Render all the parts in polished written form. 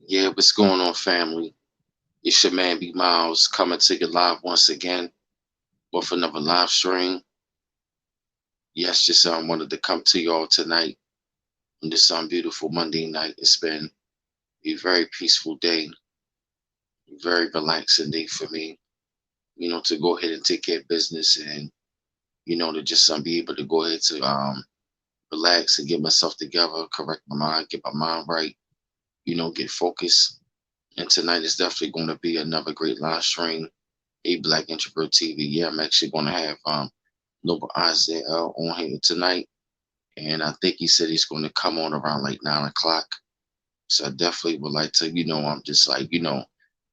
Yeah, what's going on, family? It's your man B Miles coming to you live once again with another live stream. Yes, just wanted to come to y'all tonight on this beautiful Monday night. It's been a very peaceful day, very relaxing day for me. To go ahead and take care of business and to just be able to go ahead to relax and get myself together, correct my mind, get my mind right. Get focused. And tonight is definitely going to be another great live stream. A Black Introvert TV. Yeah, I'm actually going to have Noble Isaiah on here tonight, and I think he said he's going to come on around like 9 o'clock. So I definitely would like to, I'm just like,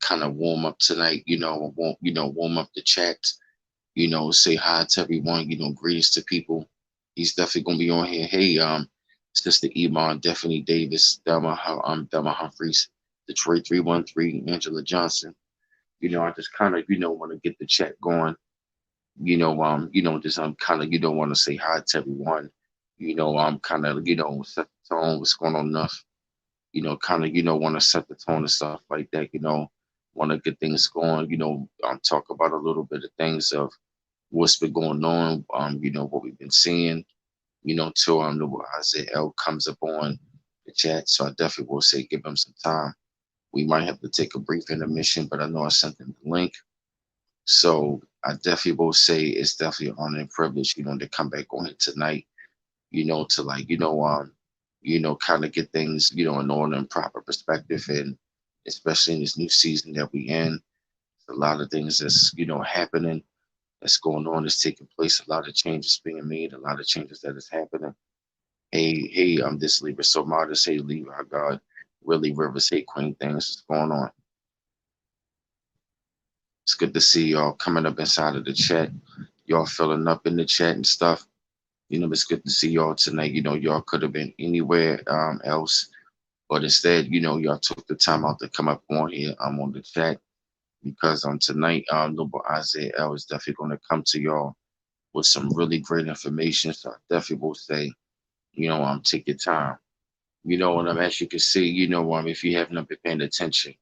kind of warm up tonight. Warm up the chat. Say hi to everyone. Greetings to people. He's definitely going to be on here. Hey, Sister Iman, Stephanie Davis, Thelma Humphreys, Detroit 313, Angela Johnson. I just kind of, want to get the chat going. Just kind of, want to say hi to everyone. I'm kind of, set the tone, what's going on enough. Kind of, want to set the tone and stuff like that. Want to get things going. Talk about a little bit of things of what's been going on. What we've been seeing. Till the Isaiah L comes up on the chat. So I definitely will say give him some time. We might have to take a brief intermission, but I know I sent him the link. So I definitely will say it's definitely an honor and privilege, to come back on it tonight, to like, kind of get things, in order and proper perspective. And especially in this new season that we in, a lot of things that's, happening, that's going on, that's taking place, a lot of changes being made, a lot of changes that is happening. Hey, I'm this Libra. So modest, hey Libra, God, really rivers, hey Queen things is going on. It's good to see y'all coming up inside of the chat. Y'all filling up in the chat and stuff. It's good to see y'all tonight. Y'all could have been anywhere else, but instead, y'all took the time out to come up on here. I'm on the chat because tonight, Noble Isaiah L is definitely going to come to y'all with some really great information. So I definitely will say, take your time. And as you can see, if you haven't been paying attention,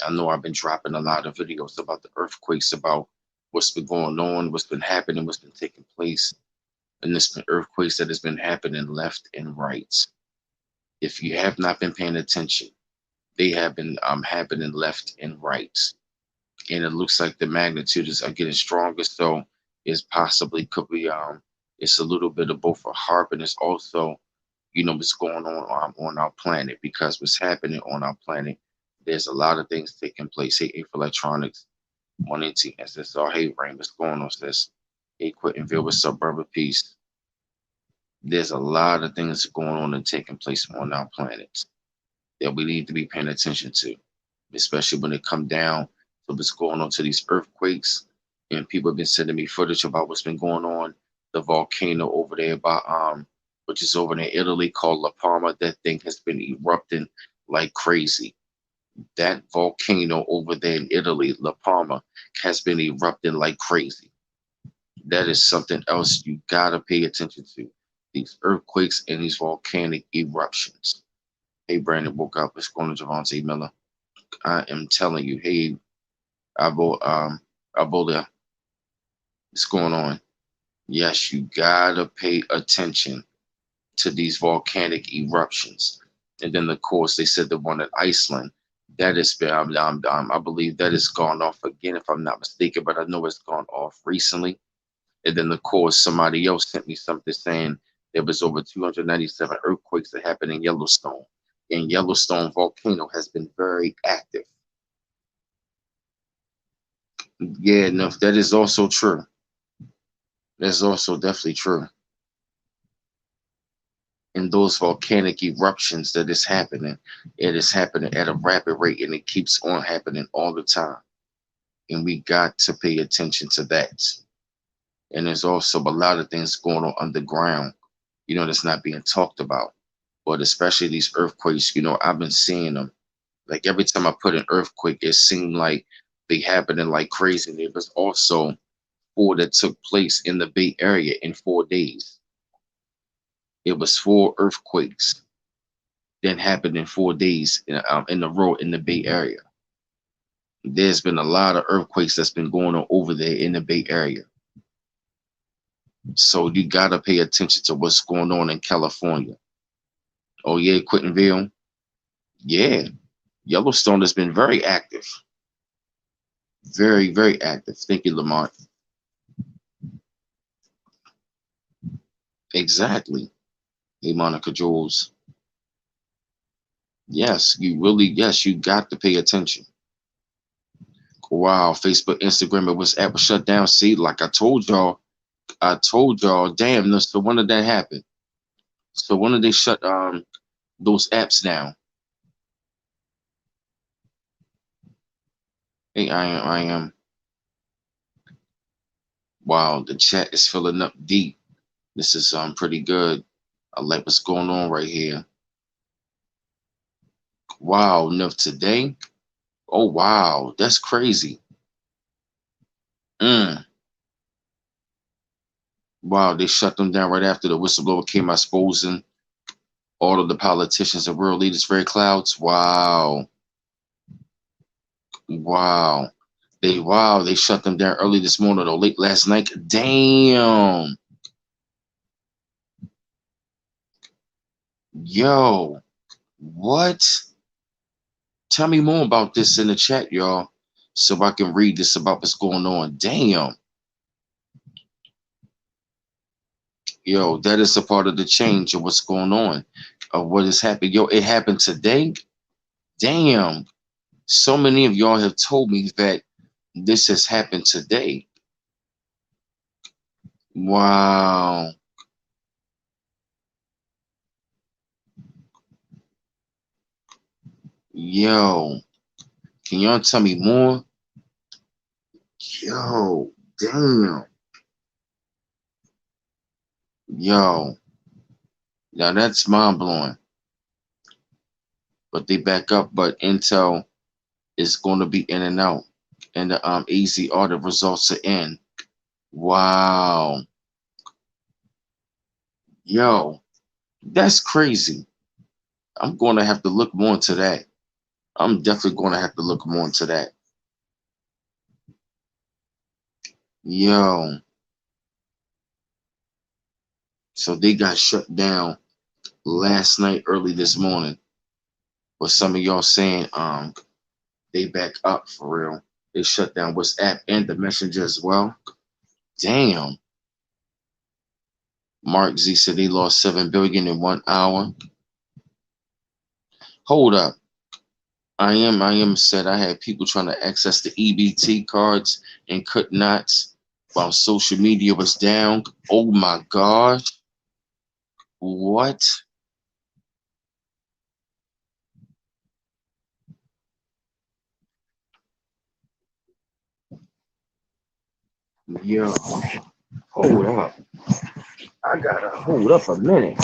I know I've been dropping a lot of videos about the earthquakes, about what's been going on, what's been happening, what's been taking place, and there's been earthquakes that has been happening left and right. If you have not been paying attention, they have been happening left and right, and it looks like the magnitude is getting stronger. So it's possibly could be it's a little bit of both a harp and it's also what's going on our planet, because what's happening on our planet, there's a lot of things taking place. Hey, for electronics, 118 SSR. Hey, Rain, what's going on, sis? Hey, Quittenville, what's up, brother? Peace. There's a lot of things going on and taking place on our planet that we need to be paying attention to, especially when it come down to what's going on to these earthquakes. And people have been sending me footage about what's been going on. The volcano over there by which is over in Italy called La Palma. That thing has been erupting like crazy. That volcano over there in Italy, La Palma, has been erupting like crazy. That is something else you gotta pay attention to. These earthquakes and these volcanic eruptions. Hey, Brandon woke up. What's going on, Javante Miller? I am telling you, hey, Abola, what's going on? Yes, you gotta pay attention to these volcanic eruptions. And then, of course, they said the one in Iceland, that has been, I believe that has gone off again, if I'm not mistaken, but I know it's gone off recently. And then, of course, somebody else sent me something saying there was over 297 earthquakes that happened in Yellowstone. And Yellowstone volcano has been very active. Yeah, no, that is also true. That's also definitely true. And those volcanic eruptions that is happening, it is happening at a rapid rate and it keeps on happening all the time. And we got to pay attention to that. And there's also a lot of things going on underground, that's not being talked about. But especially these earthquakes, I've been seeing them. Like every time I put an earthquake, it seemed like they happening like crazy. There was also four that took place in the Bay Area in 4 days. It was four earthquakes that happened in 4 days in the road in the Bay Area. There's been a lot of earthquakes that's been going on over there in the Bay Area. So you gotta pay attention to what's going on in California. Oh yeah, Quentinville. Yeah, Yellowstone has been very active, very very active. Thank you, Lamont. Exactly. Hey, Monica Jules. Yes, you really. Yes, you got to pay attention. Wow, Facebook, Instagram, and WhatsApp was shut down. See, like I told y'all, damn, so when did that happen? So when did they shut those apps down? Hey, I am. Wow, the chat is filling up deep. This is pretty good. I like what's going on right here. Wow, enough today. Oh wow, that's crazy. Mm. Wow, they shut them down right after the whistleblower came out exposing all of the politicians and world leaders, very clouds. Wow, wow. They shut them down early this morning or late last night. Damn. Yo, what? Tell me more about this in the chat, y'all, so I can read this about what's going on. Damn. Yo, that is a part of the change of what's going on, of what is happening. Yo, it happened today. Damn. So many of y'all have told me that this has happened today. Wow. Yo, can y'all tell me more? Yo, damn. Yo, now that's mind blowing. But they back up, but Intel is going to be in and out. And the easy audit results are in. Wow. Yo, that's crazy. I'm going to have to look more into that. I'm definitely going to have to look more into that. Yo, so they got shut down last night, early this morning. But some of y'all saying they back up for real. They shut down WhatsApp and the Messenger as well. Damn. Mark Z said they lost 7 billion in 1 hour. Hold up. I am said I had people trying to access the EBT cards and could not while social media was down. Oh my gosh. What? Yo, hold up. I gotta hold up a minute.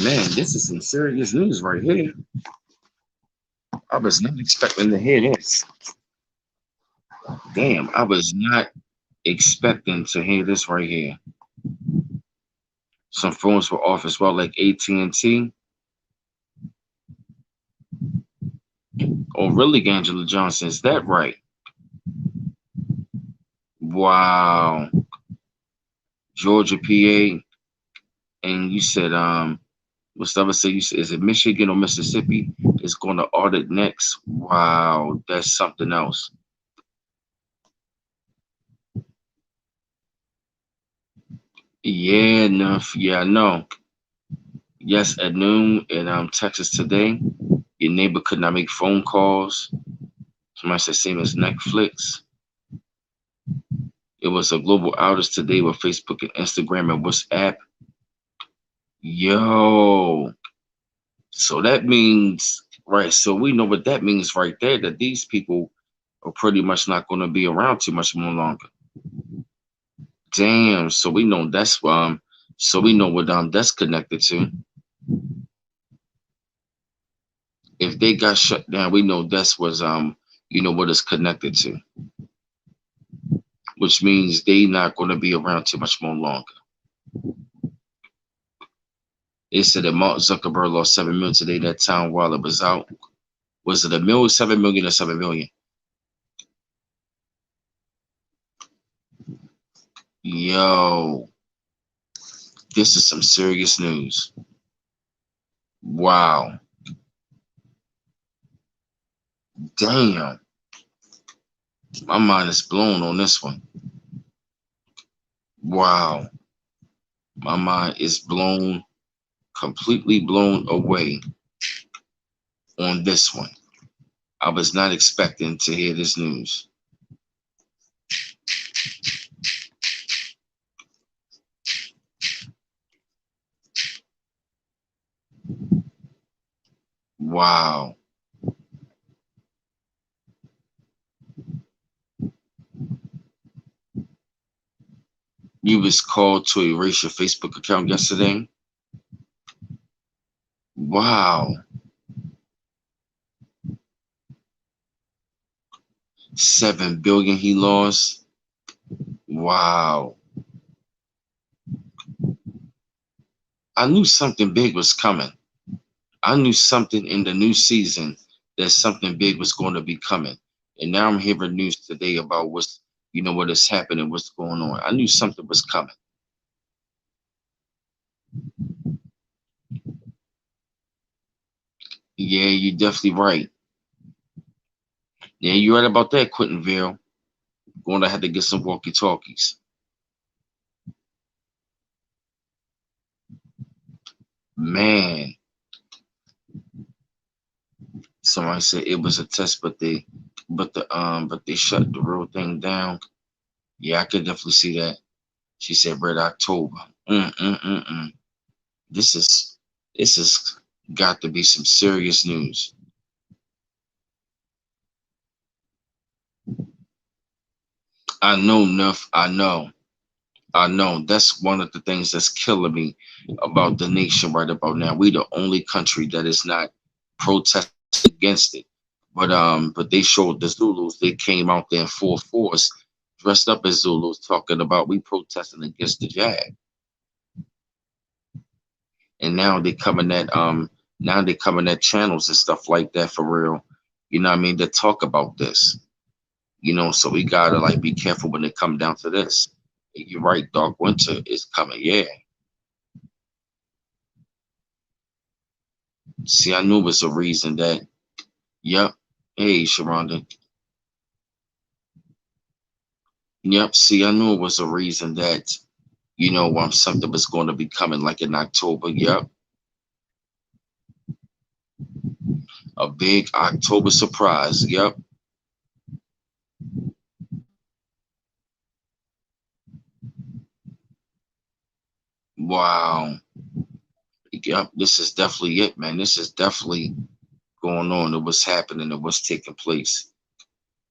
Man, this is some serious news right here. I was not expecting to hear this. Damn, I was not expecting to hear this right here. Some phones were off as well, like AT&T. Oh, really, Angela Johnson? Is that right? Wow. Georgia, PA, and you said what's the other say? You said is it Michigan or Mississippi? Is going to audit next. Wow, that's something else. Yeah, enough. Yeah, I know. Yes, at noon in Texas today, your neighbor could not make phone calls. Somebody said same as Netflix. It was a global outage today with Facebook and Instagram and WhatsApp. Yo, so that means right. So we know what that means right there. That these people are pretty much not going to be around too much more longer. Damn. So we know that's So we know what that's connected to. If they got shut down, we know that's was what it's connected to, which means they not going to be around too much more longer. They said that Mark Zuckerberg lost 7 million today. That time while it was out. Was it a million, 7 million, or 7 million? Yo, this is some serious news. Wow. Damn. My mind is blown on this one. Wow. My mind is blown, completely blown away on this one. I was not expecting to hear this news. Wow. You was called to erase your Facebook account yesterday? Wow. 7 billion he lost. Wow. I knew something big was coming. I knew something in the new season that something big was going to be coming. And now I'm hearing news today about what is happening, what's going on. I knew something was coming. Yeah, you're definitely right. Yeah, you're right about that, Quentinville. Going to have to get some walkie talkies. Man, somebody said it was a test, but they shut the real thing down. Yeah, I could definitely see that. She said Red October. Mm mm mm mm. This is this has got to be some serious news. I know, Nuff. I know. That's one of the things that's killing me about the nation right about now. We the only country that is not protesting against it. But they showed the Zulus. They came out there in full force, dressed up as Zulus, talking about we protesting against the jag. And now they coming at channels and stuff like that for real. You know what I mean? To talk about this. So we gotta like be careful when it come down to this. You're right, Dark Winter is coming. Yeah. See, I knew it was a reason that. Yep. Hey, Sharonda. Yep. See, I knew it was a reason that something was going to be coming like in October. Yep. A big October surprise. Yep. Wow. Yep. This is definitely it, man. This is definitely going on and what's happening and what's taking place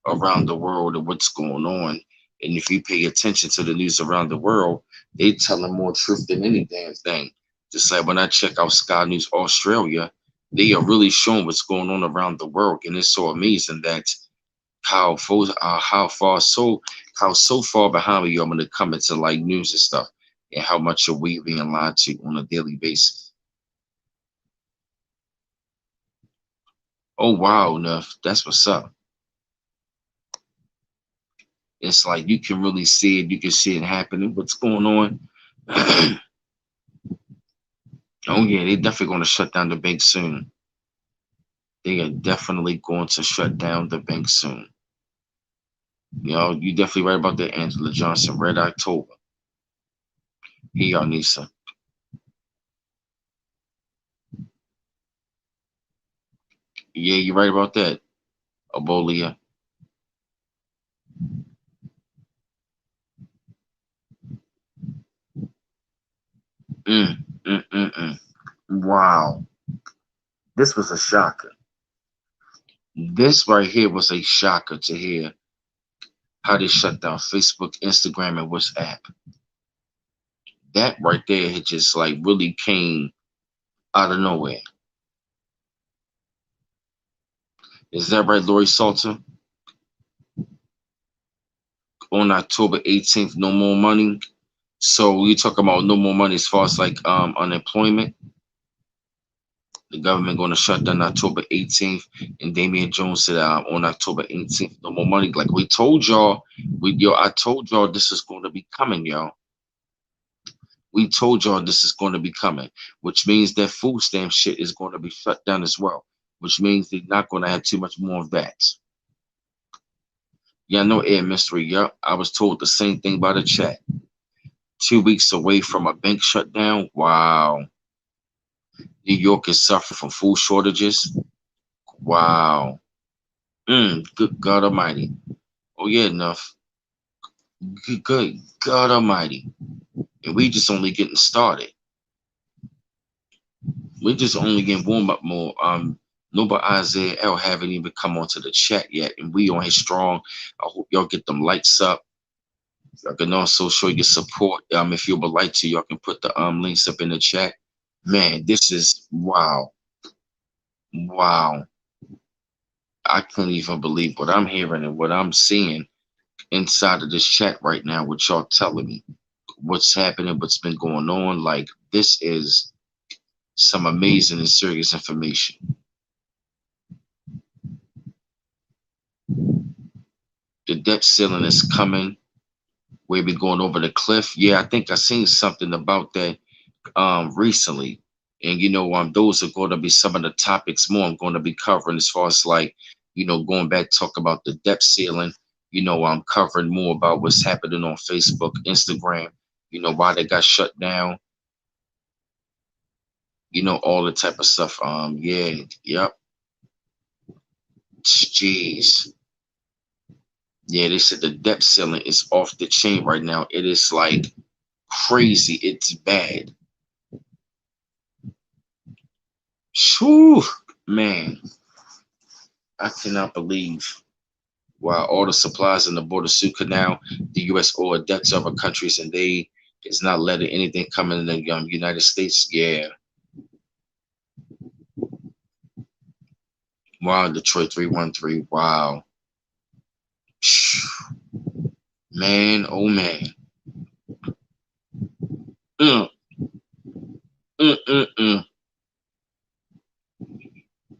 around the world and what's going on. And if you pay attention to the news around the world, they telling more truth than any damn thing. Just like when I check out Sky News Australia, they are really showing what's going on around the world, and it's so amazing that how far, how so far behind we are when it comes to like news and stuff, and how much are we being lied to on a daily basis. Oh wow, enough. That's what's up. It's like you can really see it. You can see it happening. What's going on? Oh yeah, they definitely going to shut down the bank soon. They are definitely going to shut down the bank soon. You definitely right about that, Angela Johnson. Red October. Here, y'all, Nisa. Yeah, you're right about that. Abolia. Mm, mm, mm, mm. Wow. This was a shocker. This right here was a shocker to hear how they shut down Facebook, Instagram, and WhatsApp. That right there had just like really came out of nowhere. Is that right, Lori Salter? On October 18th, no more money. So you talking about no more money as far as like unemployment? The government going to shut down October 18th, and Damian Jones said on October 18th, no more money. Like we told y'all, I told y'all this is going to be coming, y'all. We told y'all this is going to be coming, which means that food stamp shit is going to be shut down as well, which means they're not going to have too much more of that. Yeah, no air mystery. Yup, I was told the same thing by the chat. 2 weeks away from a bank shutdown. Wow. New York is suffering from food shortages. Wow. Good God Almighty. Oh yeah, enough. Good God Almighty. And we just only getting started. We just only getting warm up more. Nobody Isaiah L haven't even come onto the chat yet, and we on here strong. I hope y'all get them lights up. Y'all can also show your support. If you would like to, y'all can put the links up in the chat. Man, this is wow. Wow. I couldn't even believe what I'm hearing and what I'm seeing inside of this chat right now, what y'all telling me. What's happening, what's been going on. Like, this is some amazing and serious information. The debt ceiling is coming. We'll be going over the cliff. Yeah, I think I seen something about that recently. And those are going to be some of the topics more I'm going to be covering as far as like, going back talk about the debt ceiling. I'm covering more about what's happening on Facebook, Instagram, why they got shut down, all the type of stuff. Yeah, yep. Jeez. Yeah, they said the debt ceiling is off the chain right now. It is like crazy. It's bad. Whew, man, I cannot believe why all the supplies in the border suit canal, the U.S. owed debt to other countries, and they is not letting anything come in the United States. Yeah. Wow, Detroit 313. Wow. Man, oh man. Mm, mm, mm, mm,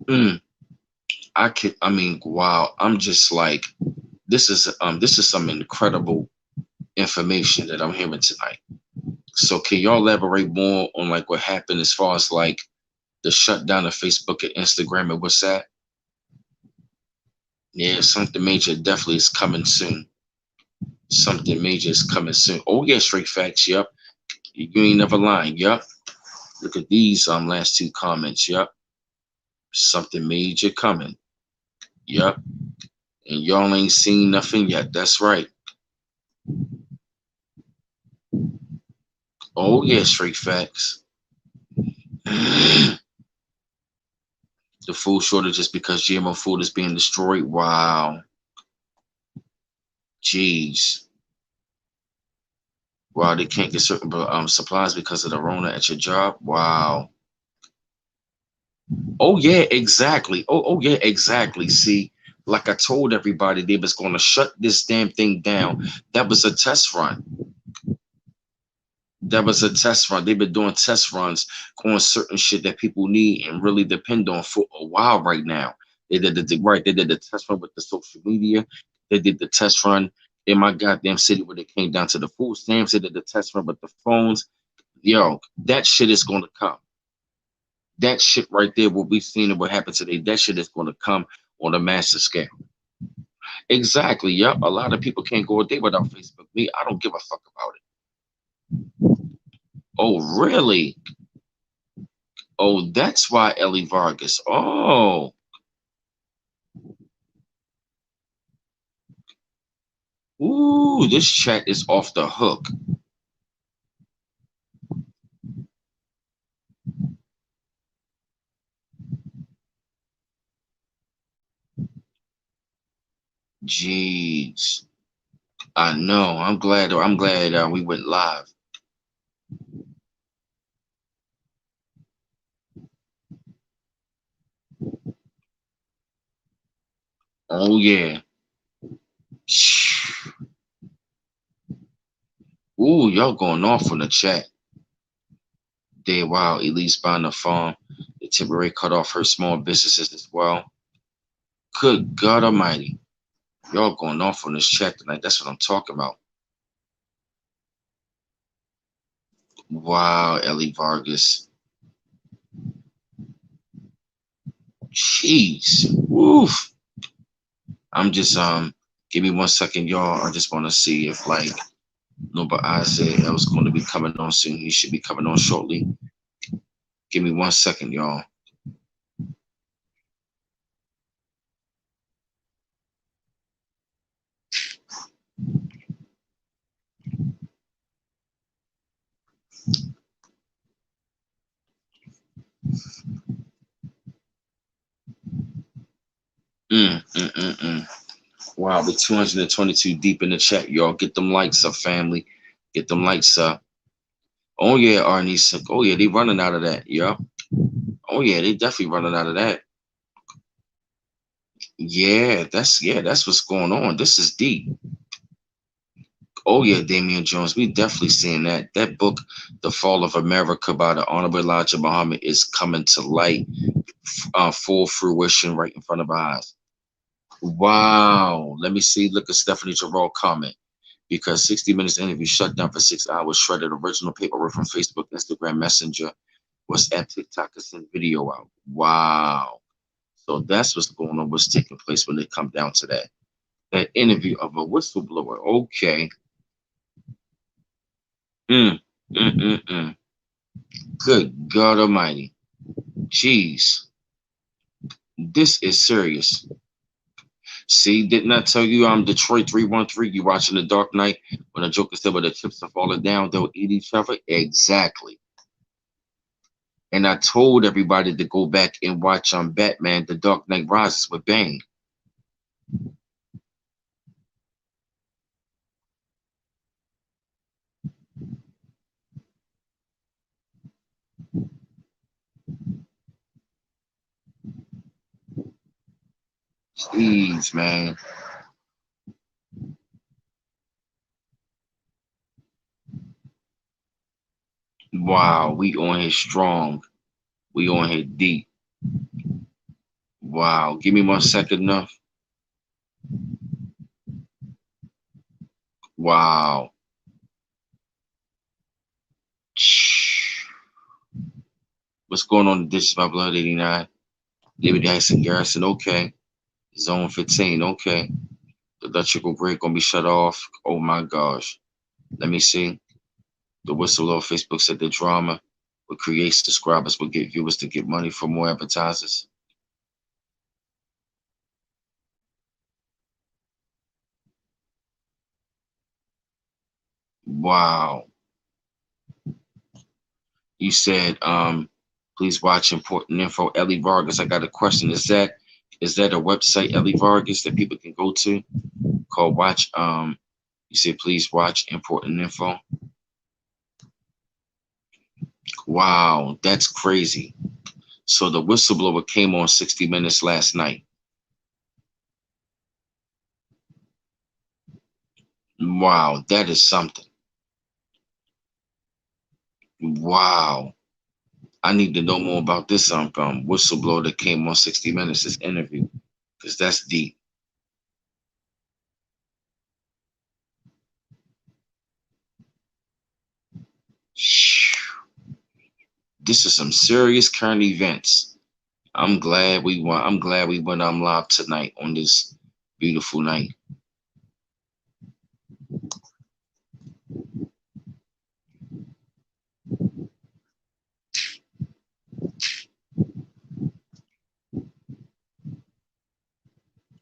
mm. I mean, wow. I'm just like, this is some incredible information that I'm hearing tonight. So can y'all elaborate more on like what happened as far as like the shutdown of Facebook and Instagram and what's that? Yeah, something major definitely is coming soon. Something major is coming soon. Oh yeah, straight facts. Yep. You ain't never lying. Yep. Look at these last two comments. Yep. Something major coming. Yep. And y'all ain't seen nothing yet. That's right. Oh yeah, straight facts. The food shortage is because GMO food is being destroyed. Wow. Jeez. Wow, they can't get certain supplies because of the Rona at your job. Wow. Oh yeah, exactly. Oh yeah, exactly. See, like I told everybody, they was going to shut this damn thing down. That was a test run. That was a test run. They've been doing test runs on certain shit that people need and really depend on for a while right now. They did right. They did the test run with the social media. They did the test run in my goddamn city where they came down to the food stamps. They did the test run with the phones. Yo, that shit is going to come. That shit right there, what we've seen and what happened today, that shit is going to come on a massive scale. Exactly. Yep. A lot of people can't go a day without Facebook. Me, I don't give a fuck about it. Oh, really? Oh, that's why Ellie Vargas. Oh, ooh, this chat is off the hook. Jeez. I know. I'm glad. We went live. Oh yeah. Ooh, y'all going off on the chat. Day wow, Elise buying a farm. They temporarily cut off her small businesses as well. Good God Almighty. Y'all going off on this chat tonight. That's what I'm talking about. Wow, Ellie Vargas. Jeez. Woof. I'm just give me 1 second, y'all. I just want to see if like nobody Isaiah else going to be coming on soon. He should be coming on shortly. Give me 1 second, y'all. Wow, we're 222 deep in the chat, y'all. Get them likes up, family. Get them likes up. Oh yeah, Arnie. Oh yeah, they running out of that, yeah. Oh yeah, they definitely running out of that. Yeah, that's what's going on. This is deep. Oh yeah, Damian Jones. We definitely seeing that. That book, The Fall of America by the Honorable Elijah Muhammad, is coming to light, full fruition right in front of our eyes. Wow. Let me see. Look at Stephanie Jarrell comment. Because 60 Minutes interview shut down for 6 hours, shredded original paperwork from Facebook, Instagram Messenger, was at TikTok to send video out. Wow. So that's what's going on, what's taking place when it comes down to that. That interview of a whistleblower. Okay. Mm, mm, mm, mm. Good God Almighty. Jeez. This is serious. See, didn't I tell you I'm Detroit 313? You watching The Dark Knight when the Joker said, when the chips are falling down, they'll eat each other? Exactly. And I told everybody to go back and watch Batman, The Dark Knight Rises with Bane. Jeez, man. Wow, we on here strong. We on here deep. Wow, give me 1 second enough. Wow. What's going on? This is my blood 89. David Jackson Garrison, okay. Zone 15, okay. The electrical grid gonna be shut off. Oh my gosh. Let me see. The whistleblower Facebook said the drama would create subscribers, would get viewers to get money for more advertisers. Wow. You said, please watch important info. Ellie Vargas. I got a question. Is that a website, Ellie Vargas, that people can go to called Watch? You said please watch important info. Wow, that's crazy. So the whistleblower came on 60 Minutes last night. Wow, that is something. Wow. I need to know more about this whistleblower that came on 60 Minutes, this interview, because that's deep. This is some serious current events. I'm glad we won. I'm glad we went on live tonight on this beautiful night.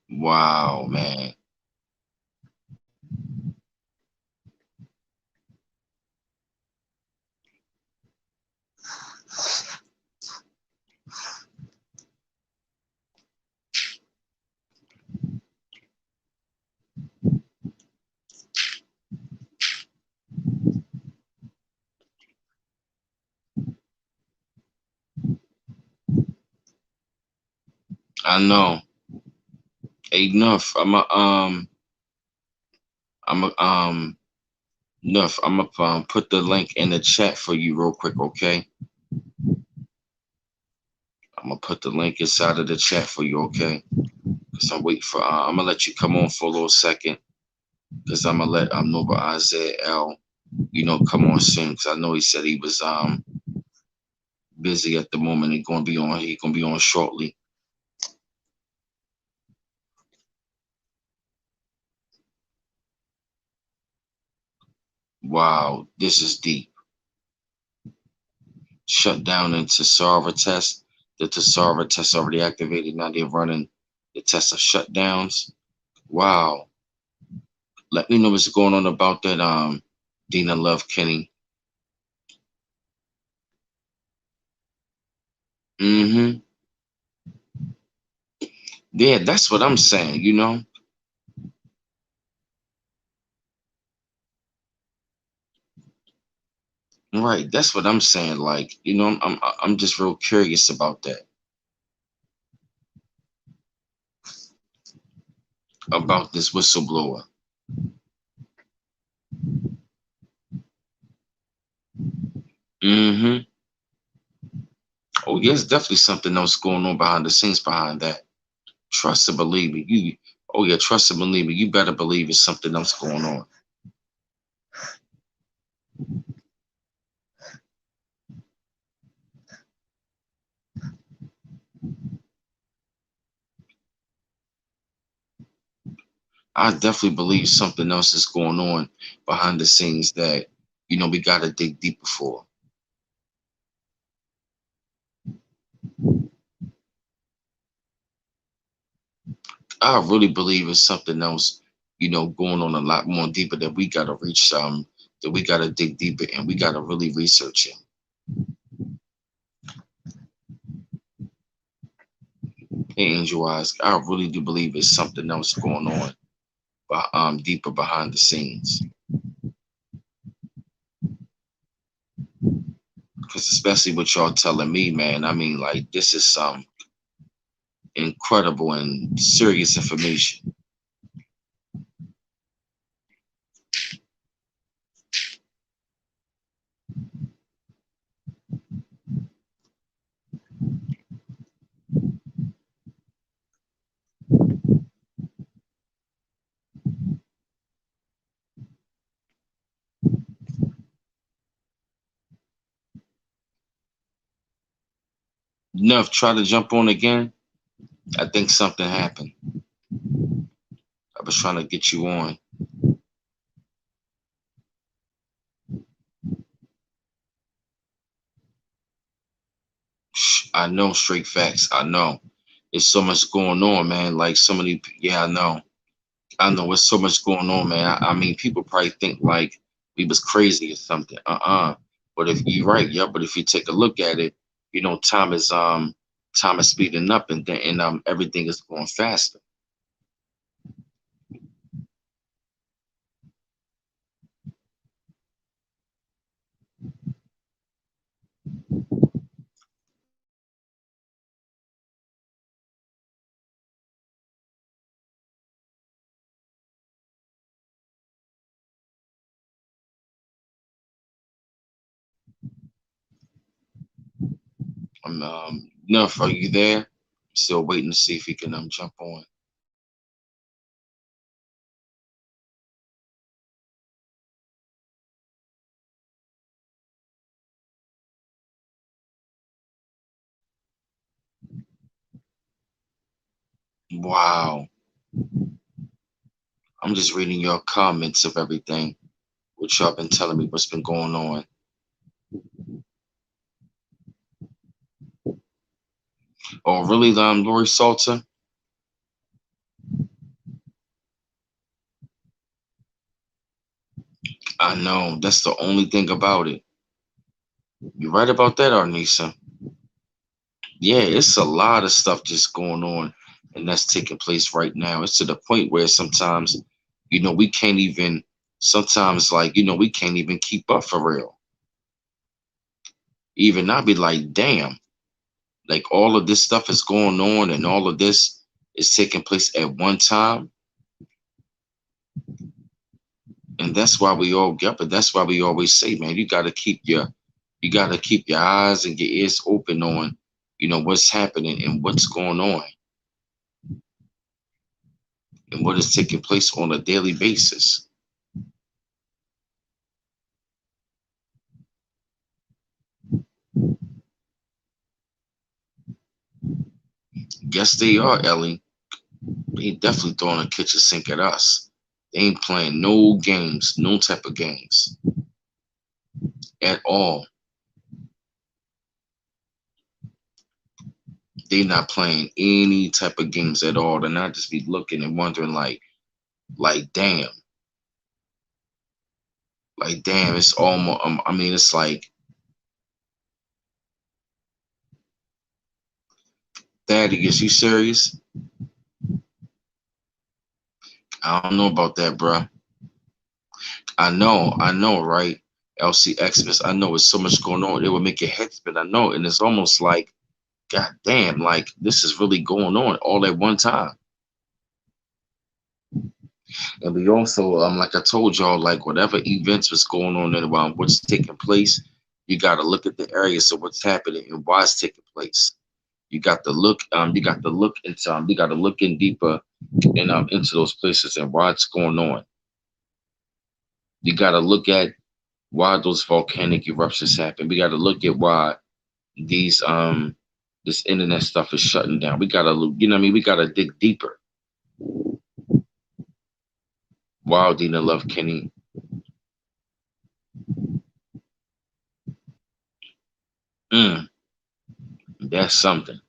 Wow, man. I know. Enough. Enough. I'm gonna put the link in the chat for you real quick, okay? I'm gonna put the link inside of the chat for you, okay? Cause I'm waiting for. I'm gonna let you come on for a little second, cause I'm gonna let Nova Isaiah L, come on soon. Cause I know he said he was busy at the moment. He gonna be on. He gonna be on shortly. Wow, this is deep. Shut down in Tesara test. The Tesara test already activated. Now they're running the test of shutdowns. Wow. Let me know what's going on about that. Dina Love Kenny. Mm-hmm. Yeah, that's what I'm saying. Right. That's what I'm saying. Like, I'm just real curious about that. About this whistleblower. Mm-hmm. Oh, yes, definitely something else going on behind the scenes behind that. Trust and believe me. Oh yeah, trust and believe me. You better believe it's something else going on. I definitely believe something else is going on behind the scenes that we gotta dig deeper for. I really believe it's something else, going on a lot more deeper that we gotta reach that we gotta dig deeper and we gotta really research it. Hey, Angel Eyes, I really do believe it's something else going on, but deeper behind the scenes. Because especially what y'all telling me, man, I mean, like this is some incredible and serious information. Nuff, try to jump on again. I think something happened. I was trying to get you on. I know straight facts. I know. There's so much going on, man. Like so many. Yeah, I know. I know. There's so much going on, man. I mean, people probably think like we was crazy or something. But if you're right, yeah. But if you take a look at it, time is speeding up and everything is going faster. Nuff, are you there? Still waiting to see if he can jump on. Wow. I'm just reading your comments of everything, which y'all been telling me what's been going on. Oh, really, Lori Salter? I know. That's the only thing about it. You're right about that, Arnisa. Yeah, it's a lot of stuff just going on, and that's taking place right now. It's to the point where sometimes, we can't even, sometimes, like, we can't even keep up for real. Even I'd be like, damn, like all of this stuff is going on, and all of this is taking place at one time. And that's why we all get, but that's why we always say, man, you got to keep your eyes and your ears open on what's happening and what's going on and what is taking place on a daily basis. Yes, they are, Ellie. They definitely throwing a kitchen sink at us. They ain't playing no games, no type of games at all. They not playing any type of games at all. And I just be looking and wondering like damn, it's almost. I mean, it's like, Daddy, is you serious? I don't know about that, bruh. I know, right? LC Xmas, I know it's so much going on. It would make your head spin. I know, and it's almost like, God damn, like this is really going on all at one time. And we also, like I told y'all, like whatever events was going on and what's taking place, you got to look at the areas of what's happening and why it's taking place. You got to look into, you got to look in deeper and into those places and why it's going on. You got to look at why those volcanic eruptions happen. We got to look at why these this internet stuff is shutting down. We gotta, what I mean, we gotta dig deeper. Wow, Dina Love Kenny. Mm, that's something.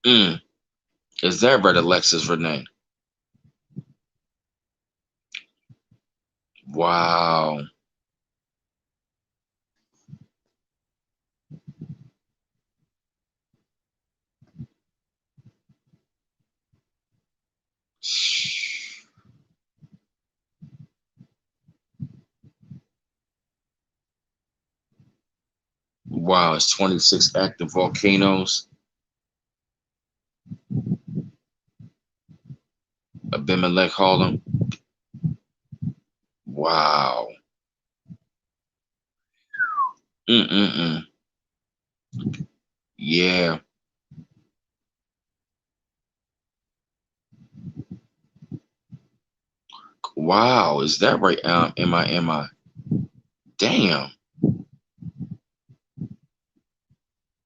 Mm, is that right, Alexis Renee? Wow. Wow, it's 26 active volcanoes. Abimelech Harlem. Wow. Mm-mm-mm. Yeah. Wow. Is that right? Am I? Damn.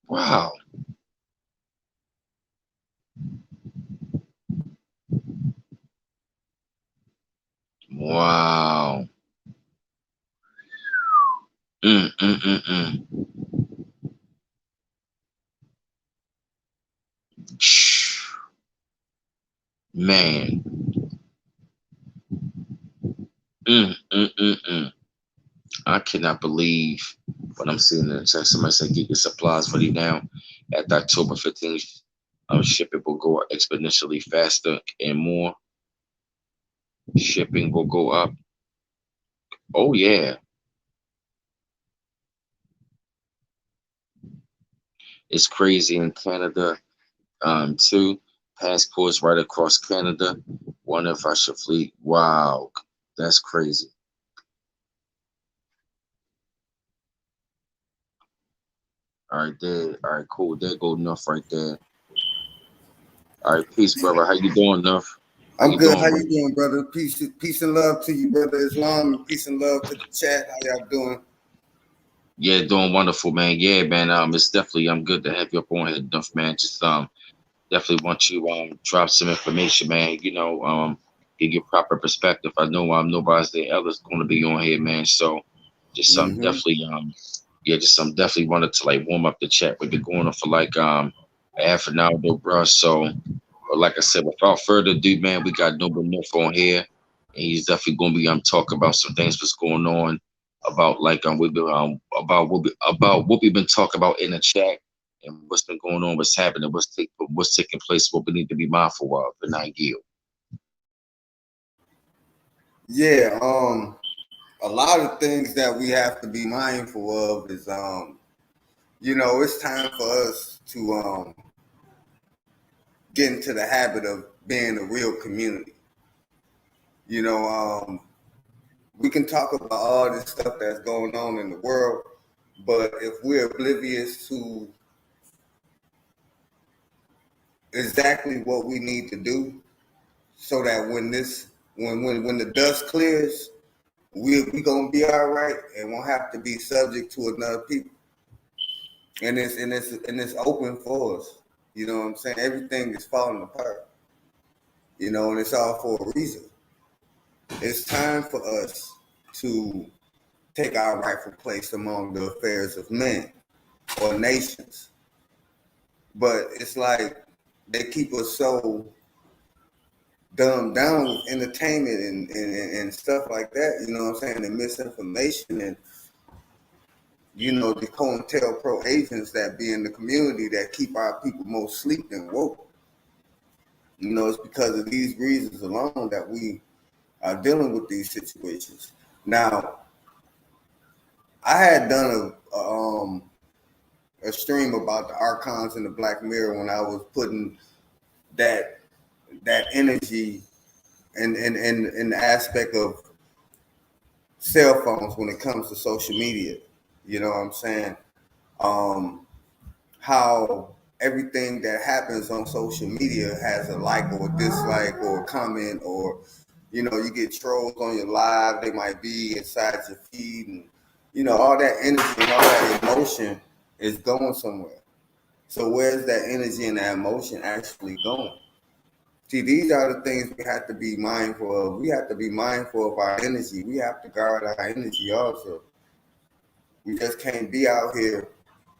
Wow. Wow. Mm-mm-mm-mm. Man. Mm-mm-mm-mm. I cannot believe what I'm seeing in the chat. Somebody said get your supplies ready now. At October 15th, shipping will go exponentially faster and more. Shipping will go up. Oh yeah, it's crazy in Canada too. Passports right across Canada. One of our fleet. Wow, that's crazy. All right, there. All right, cool. There go enough right there. All right, peace, brother. How you doing, enough? How I'm you good. How doing, you brother? doing, brother? Peace and love to you, brother Islam, and peace and love to the chat. How y'all doing? Yeah, doing wonderful, man. Yeah, man. It's definitely good to have you up on here, enough, man. Just definitely want you drop some information, man. Give you proper perspective. I know nobody's there else going to be on here, man. So just Mm-hmm. definitely yeah, just definitely wanted to like warm up the chat. We've been going on for like half an hour though, bro. So but like I said, without further ado, man, we got Noble North on here, and he's definitely gonna be talking about some things that's going on about like we've been about what we've been talking about in the chat and what's been going on, what's happening, what's taking place, what we need to be mindful of, and I yield. Yeah. A lot of things that we have to be mindful of is it's time for us to get into the habit of being a real community. You know, we can talk about all this stuff that's going on in the world, but if we're oblivious to exactly what we need to do, so that when the dust clears, we gonna be all right and won't have to be subject to another people. And it's open for us. You know what I'm saying? Everything is falling apart. You know, and it's all for a reason. It's time for us to take our rightful place among the affairs of men or nations. But it's like they keep us so dumbed down with entertainment and stuff like that, you know what I'm saying, and misinformation and, you know, the COINTELPRO agents that be in the community that keep our people more asleep than woke. You know, it's because of these reasons alone that we are dealing with these situations. Now, I had done a stream about the archons in the Black Mirror when I was putting that energy in the aspect of cell phones when it comes to social media. You know what I'm saying? How everything that happens on social media has a like or a dislike or a comment, or, you know, you get trolls on your live, they might be inside your feed, and, you know, all that energy and all that emotion is going somewhere. So where's that energy and that emotion actually going? See, these are the things we have to be mindful of. We have to be mindful of our energy. We have to guard our energy also. We just can't be out here,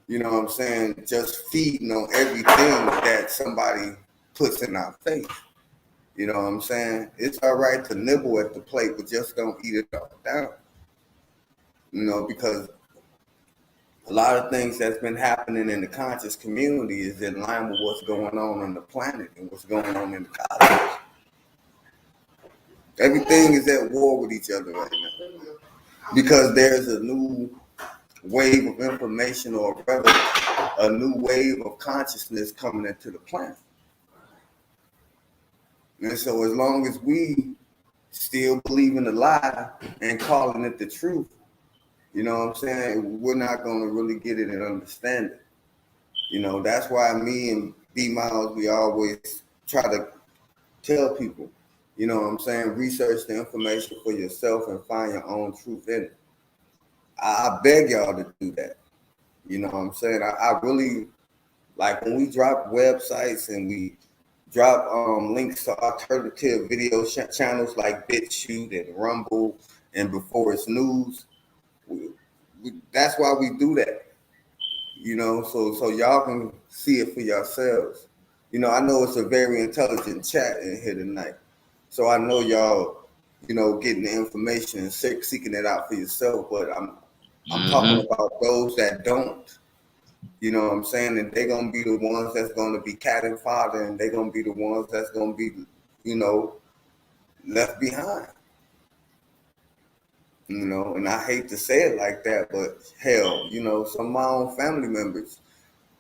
you know what I'm saying, just feeding on everything that somebody puts in our face. You know what I'm saying? It's all right to nibble at the plate, but just don't eat it all down. You know, because a lot of things that's been happening in the conscious community is in line with what's going on the planet and what's going on in the cosmos. Everything is at war with each other right now because there's a new wave of information, or rather a new wave of consciousness coming into the planet. And so as long as we still believe in the lie and calling it the truth, you know what I'm saying, we're not going to really get it and understand it. You know, that's why me and B Miles, we always try to tell people, you know what I'm saying, research the information for yourself and find your own truth in it. I beg y'all to do that. You know what I'm saying? I really, like, when we drop websites and we drop links to alternative video channels like BitChute and Rumble and Before It's News, that's why we do that. You know, so y'all can see it for yourselves. You know, I know it's a very intelligent chat in here tonight. So I know y'all, you know, getting the information and seeking it out for yourself. But I'm talking about those that don't. You know what I'm saying? And they're gonna be the ones that's gonna be cat and fodder, and they're gonna be the ones that's gonna be, you know, left behind. You know, and I hate to say it like that, but hell, you know, some of my own family members,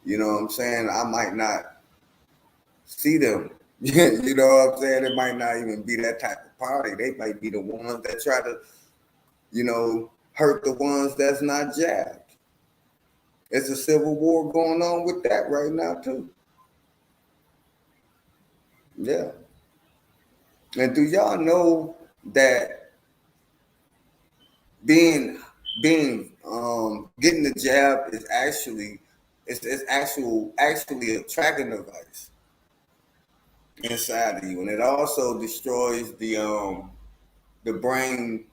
you know what I'm saying, I might not see them. You know what I'm saying? It might not even be that type of party. They might be the ones that try to, you know, hurt the ones that's not jabbed. It's a civil war going on with that right now too. Yeah. And do y'all know that being getting the jab is actually actually a tracking device inside of you, and it also destroys the brain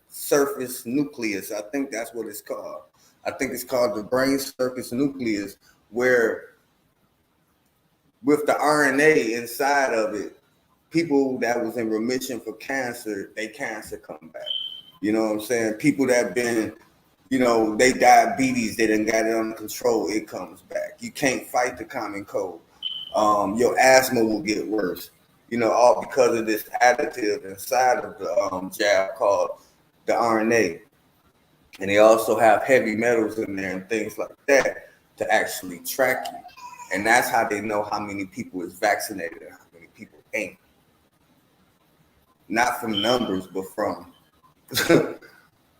surface nucleus. I think that's what it's called. I think it's called the brain surface nucleus, where with the RNA inside of it, people that was in remission for cancer, they cancer come back. You know what I'm saying? People that been, you know, they diabetes, they done got it under control, it comes back. You can't fight the common cold. Your asthma will get worse. You know, all because of this additive inside of the jab called the RNA. And they also have heavy metals in there and things like that to actually track you. And that's how they know how many people is vaccinated and how many people ain't. Not from numbers, but from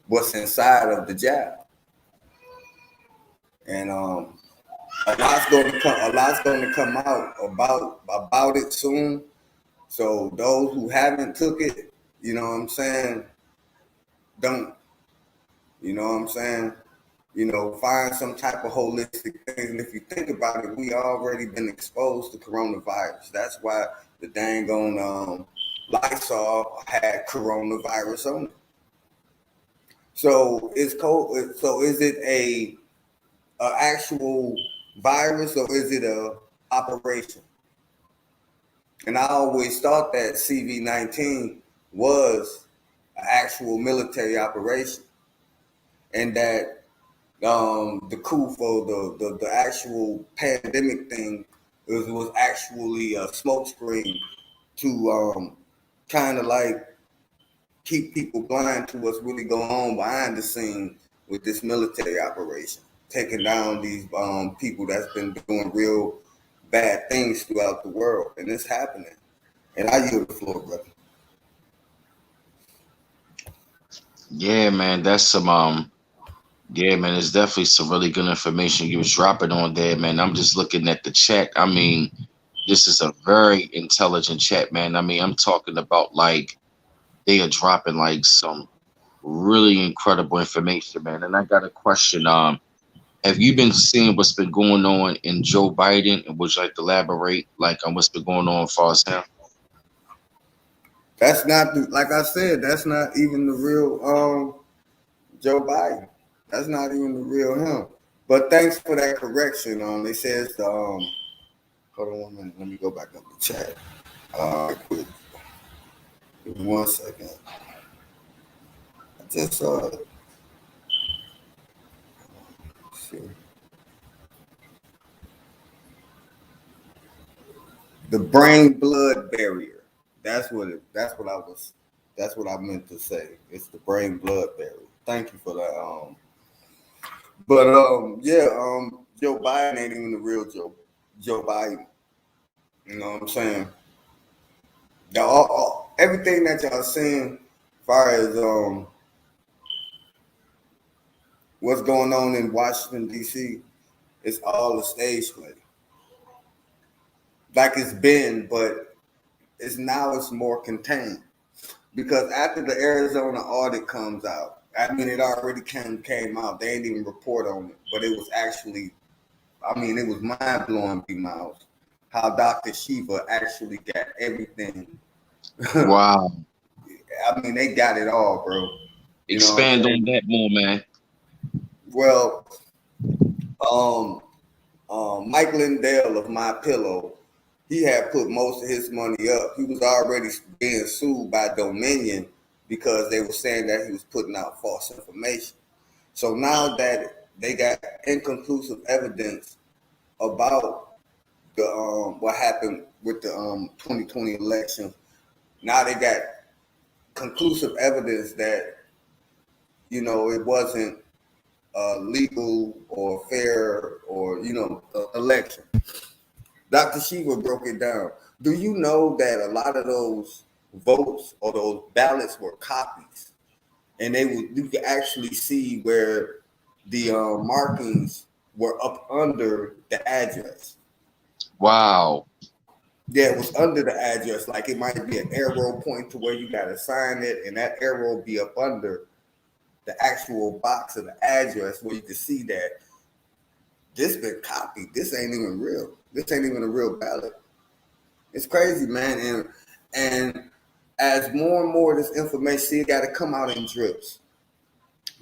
what's inside of the jab. And a lot's going to come out about it soon. So those who haven't took it, you know what I'm saying, don't. You know what I'm saying? Find some type of holistic thing. And if you think about it, we already been exposed to coronavirus. That's why the dang on Lysol had coronavirus on it. So it's cold. So is it a actual virus or is it a operation? And I always thought that CV-19 was an actual military operation, and that the coup for the actual pandemic thing was actually a smokescreen to kind of like keep people blind to what's really going on behind the scenes with this military operation, taking down these people that's been doing real bad things throughout the world, and it's happening. And I yield the floor, brother. Yeah, man, that's some yeah, man, it's definitely some really good information you was dropping on there, man. I'm just looking at the chat. I mean, this is a very intelligent chat, man. I mean, I'm talking about like they are dropping like some really incredible information, man. And I got a question. Have you been seeing what's been going on in Joe Biden? And would you like to elaborate like on what's been going on as far as him? That's not like I said. That's not even the real Joe Biden. That's not even the real him. But thanks for that correction. They says the hold on 1 minute. Let me go back up the chat. Quick. Give me 1 second. I just see. The brain blood barrier. That's what I was. That's what I meant to say. It's the brain blood barrier. Thank you for that. But yeah. Joe Biden ain't even the real Joe Biden. You know what I'm saying? Everything that y'all saying, as far as what's going on in Washington D.C., it's all a stage play. Like it's been, but it's more contained. Because after the Arizona audit comes out, I mean, it already came out. They ain't even report on it, but it was actually, I mean, it was mind blowing, B Miles, how Dr. Shiva actually got everything. Wow. I mean, they got it all, bro. You know what I'm Expand on saying? that more, man. Well, um, Mike Lindell of My Pillow, he had put most of his money up. He was already being sued by Dominion because they were saying that he was putting out false information. So now that they got inconclusive evidence about the what happened with the 2020 election, now they got conclusive evidence that it wasn't legal or fair or election. Dr. Shiva broke it down. Do you know that a lot of those votes or those ballots were copies, and you could actually see where the markings were up under the address. Wow. Yeah, it was under the address. Like it might be an arrow point to where you got to sign it, and that arrow will be up under the actual box of the address where you can see that this been copied. This ain't even real. This ain't even a real ballot. It's crazy, man. And as more and more of this information, it got to come out in drips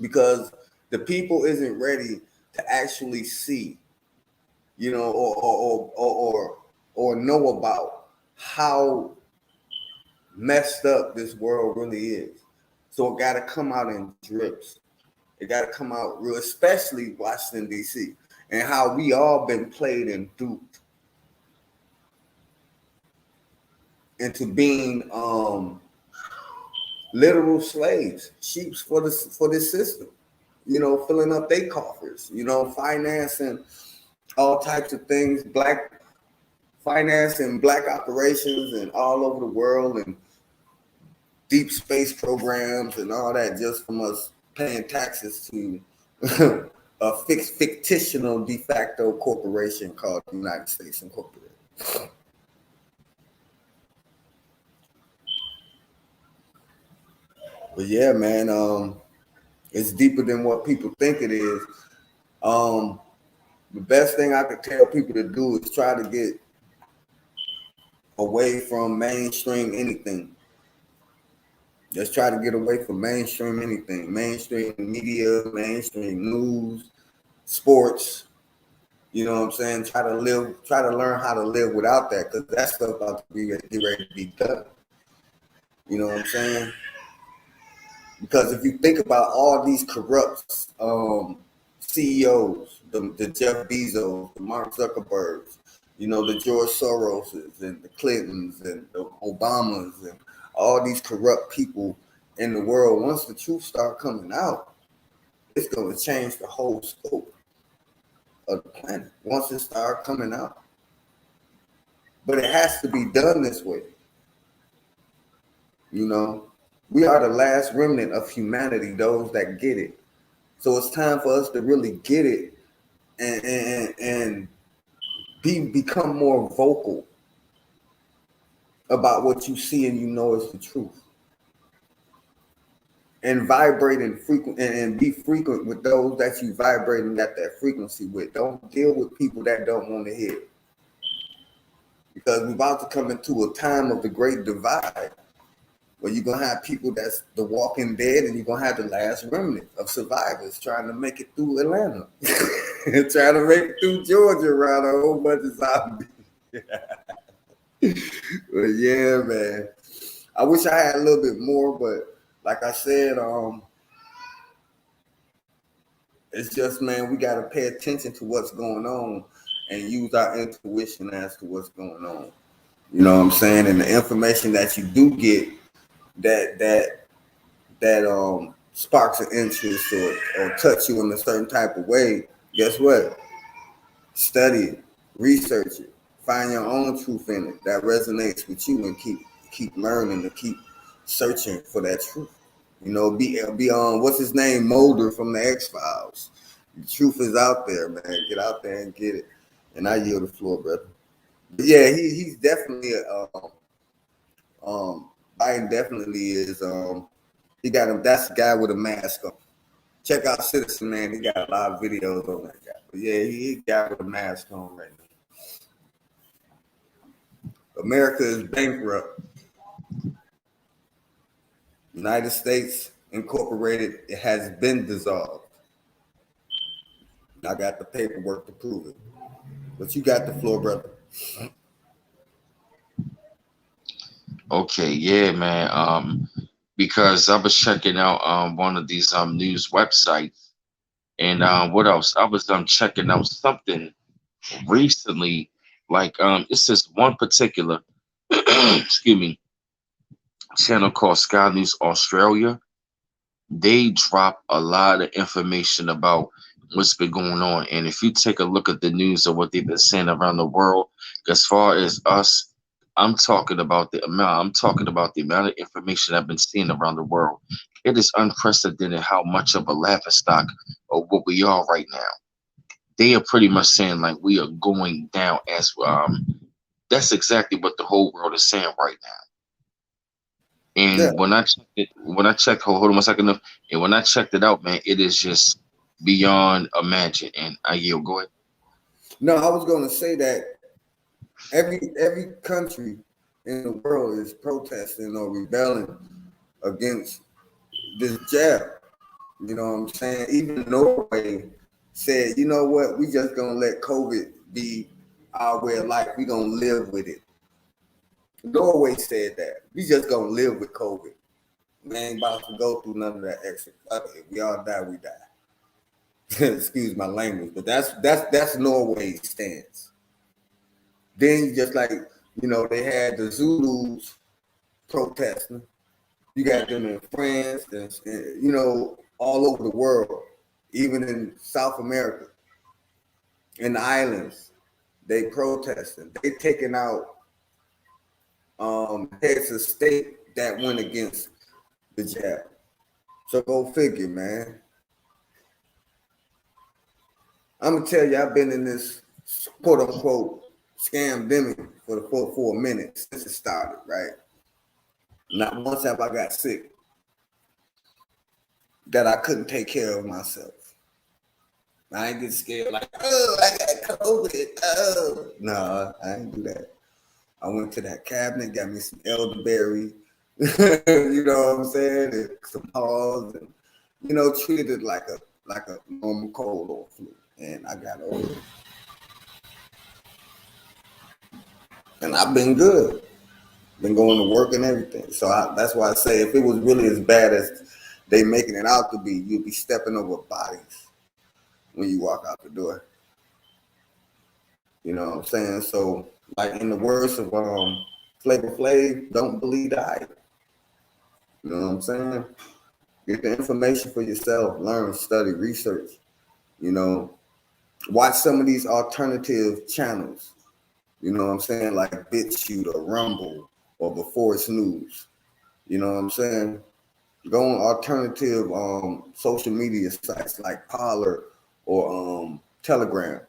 because the people isn't ready to actually see, or know about how messed up this world really is. So it got to come out in drips. It got to come out real, especially Washington D.C. and how we all been played and duped into being literal slaves, sheeps for this system. Filling up their coffers. Financing all types of things, black finance and black operations and all over the world, and deep space programs and all that, just from us paying taxes to a fictional de facto corporation called the United States Incorporated. But yeah, man, it's deeper than what people think it is. Um, the best thing I could tell people to do is try to get away from mainstream anything. Just try to get away from mainstream anything, mainstream media, mainstream news, sports. You know what I'm saying? Try to learn how to live without that, because that stuff about to be get ready to be done. You know what I'm saying? Because if you think about all these corrupt CEOs, the Jeff Bezos, the Mark Zuckerbergs, you know, the George Soroses and the Clintons and the Obamas and all these corrupt people in the world, once the truth start coming out, it's going to change the whole scope of the planet once it start coming out. But it has to be done this way. You know, we are the last remnant of humanity, those that get it. So it's time for us to really get it and become more vocal about what you see and you know is the truth. And vibrate and frequent and be frequent with those that you vibrating at that frequency with. Don't deal with people that don't want to hear it. Because we're about to come into a time of the great divide, where you're gonna have people that's the walking dead, and you're gonna have the last remnant of survivors trying to make it through Atlanta, trying to make it through Georgia around a whole bunch of zombies. But yeah, man, I wish I had a little bit more, but like I said, it's just, man, we gotta pay attention to what's going on and use our intuition as to what's going on. You know what I'm saying? And the information that you do get that sparks an interest or touch you in a certain type of way, guess what? Study it, research it, find your own truth in it that resonates with you, and keep learning and keep searching for that truth. You know, be on what's his name, Mulder from the X-Files. The truth is out there, man. Get out there and get it. And I yield the floor, brother. But yeah, he's definitely Biden definitely is he got him. That's the guy with a mask on. Check out Citizen Man. He got a lot of videos on that guy. But yeah, he got with a mask on right now. America is bankrupt. United States Incorporated, it has been dissolved. I got the paperwork to prove it. But you got the floor, brother. Okay, yeah, man. Because I was checking out one of these news websites, and what else? I was checking out something recently. Like it's this one particular excuse me channel called Sky News Australia. They drop a lot of information about what's been going on. And if you take a look at the news of what they've been saying around the world, as far as us, I'm talking about the amount of information I've been seeing around the world. It is unprecedented how much of a laughing stock of what we are right now. They are pretty much saying like we are going down as that's exactly what the whole world is saying right now. Yeah. And when I checked, hold on one second, and when I checked it out, man, it is just beyond imagine. And I yield, go ahead. No, I was gonna say that every country in the world is protesting or rebelling against this jab. You know what I'm saying? Even Norway said, you know what, we just gonna let COVID be our way of life. We gonna live with it. Norway said that. We just gonna live with COVID. We ain't about to go through none of that extra. If we all die, we die. Excuse my language, but that's Norway's stance. Then just like, you know, they had the Zulus protesting. You got them in France, and you know, all over the world, even in South America. in the islands. They protesting. They taking out heads of state that went against the jab. So go figure, man. I'm gonna tell you, I've been in this quote unquote scamdemic for a minute since it started, right? Not once have I got sick that I couldn't take care of myself. I ain't get scared like, oh, I got COVID. Oh, no, I ain't do that. I went to that cabinet, got me some elderberry, you know what I'm saying, and some paws, and treated it like a normal cold or flu, and I got over it. And I've been good, been going to work and everything. So that's why I say, if it was really as bad as they making it out to be, you'd be stepping over bodies when you walk out the door. You know what I'm saying? So, like in the words of Flavor Flav, don't believe the hype. You know what I'm saying? Get the information for yourself. Learn, study, research. Watch some of these alternative channels. You know what I'm saying? Like BitChute or Rumble or Before It's News. You know what I'm saying? Go on alternative social media sites like Parler or Telegram.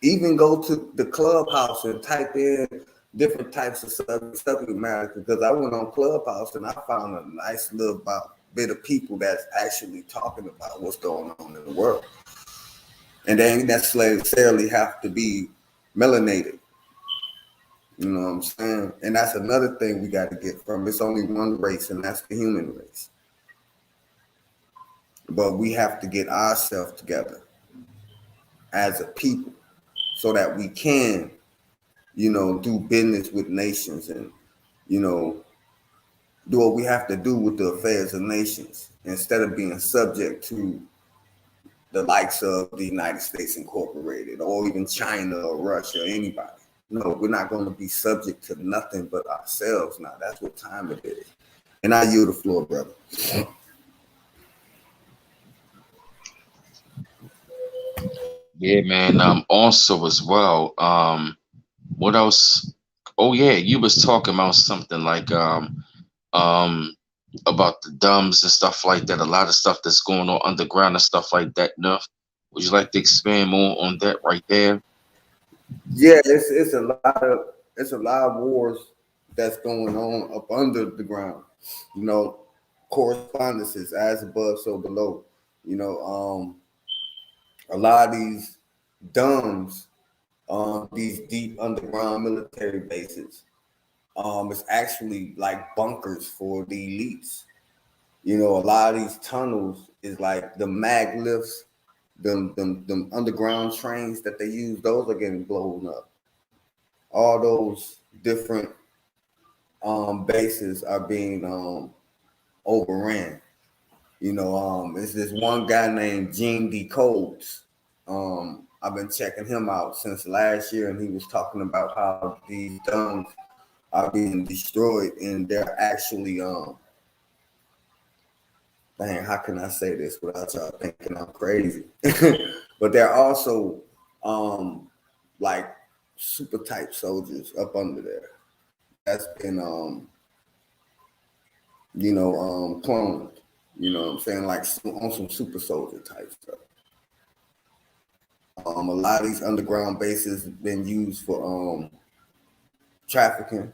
Even go to the Clubhouse and type in different types of subject matter, because I went on Clubhouse and I found a nice little bit of people that's actually talking about what's going on in the world. And they ain't necessarily have to be melanated. You know what I'm saying? And that's another thing we got to get from. It's only one race, and that's the human race. But we have to get ourselves together as a people so that we can, do business with nations and, do what we have to do with the affairs of nations instead of being subject to the likes of the United States Incorporated or even China or Russia or anybody. No, we're not going to be subject to nothing but ourselves now. That's what time it is. And I yield the floor, brother. Yeah, man. Also as well. What else? Oh yeah, you was talking about something like um about the dumbs and stuff like that. A lot of stuff that's going on underground and stuff like that. Enough. Would you like to expand more on that right there? Yeah, it's a lot of wars that's going on up under the ground. You know, correspondences as above, so below. A lot of these dumbs, these deep underground military bases, it's actually like bunkers for the elites. A lot of these tunnels is like the mag lifts, them underground trains that they use. Those are getting blown up. All those different bases are being overran. It's this one guy named Gene D. Codes. I've been checking him out since last year, and he was talking about how these domes are being destroyed, and they're actually dang, how can I say this without y'all thinking I'm crazy? But they're also like super type soldiers up under there. That's been cloned. You know what I'm saying? Like on some super soldier type stuff. A lot of these underground bases have been used for trafficking.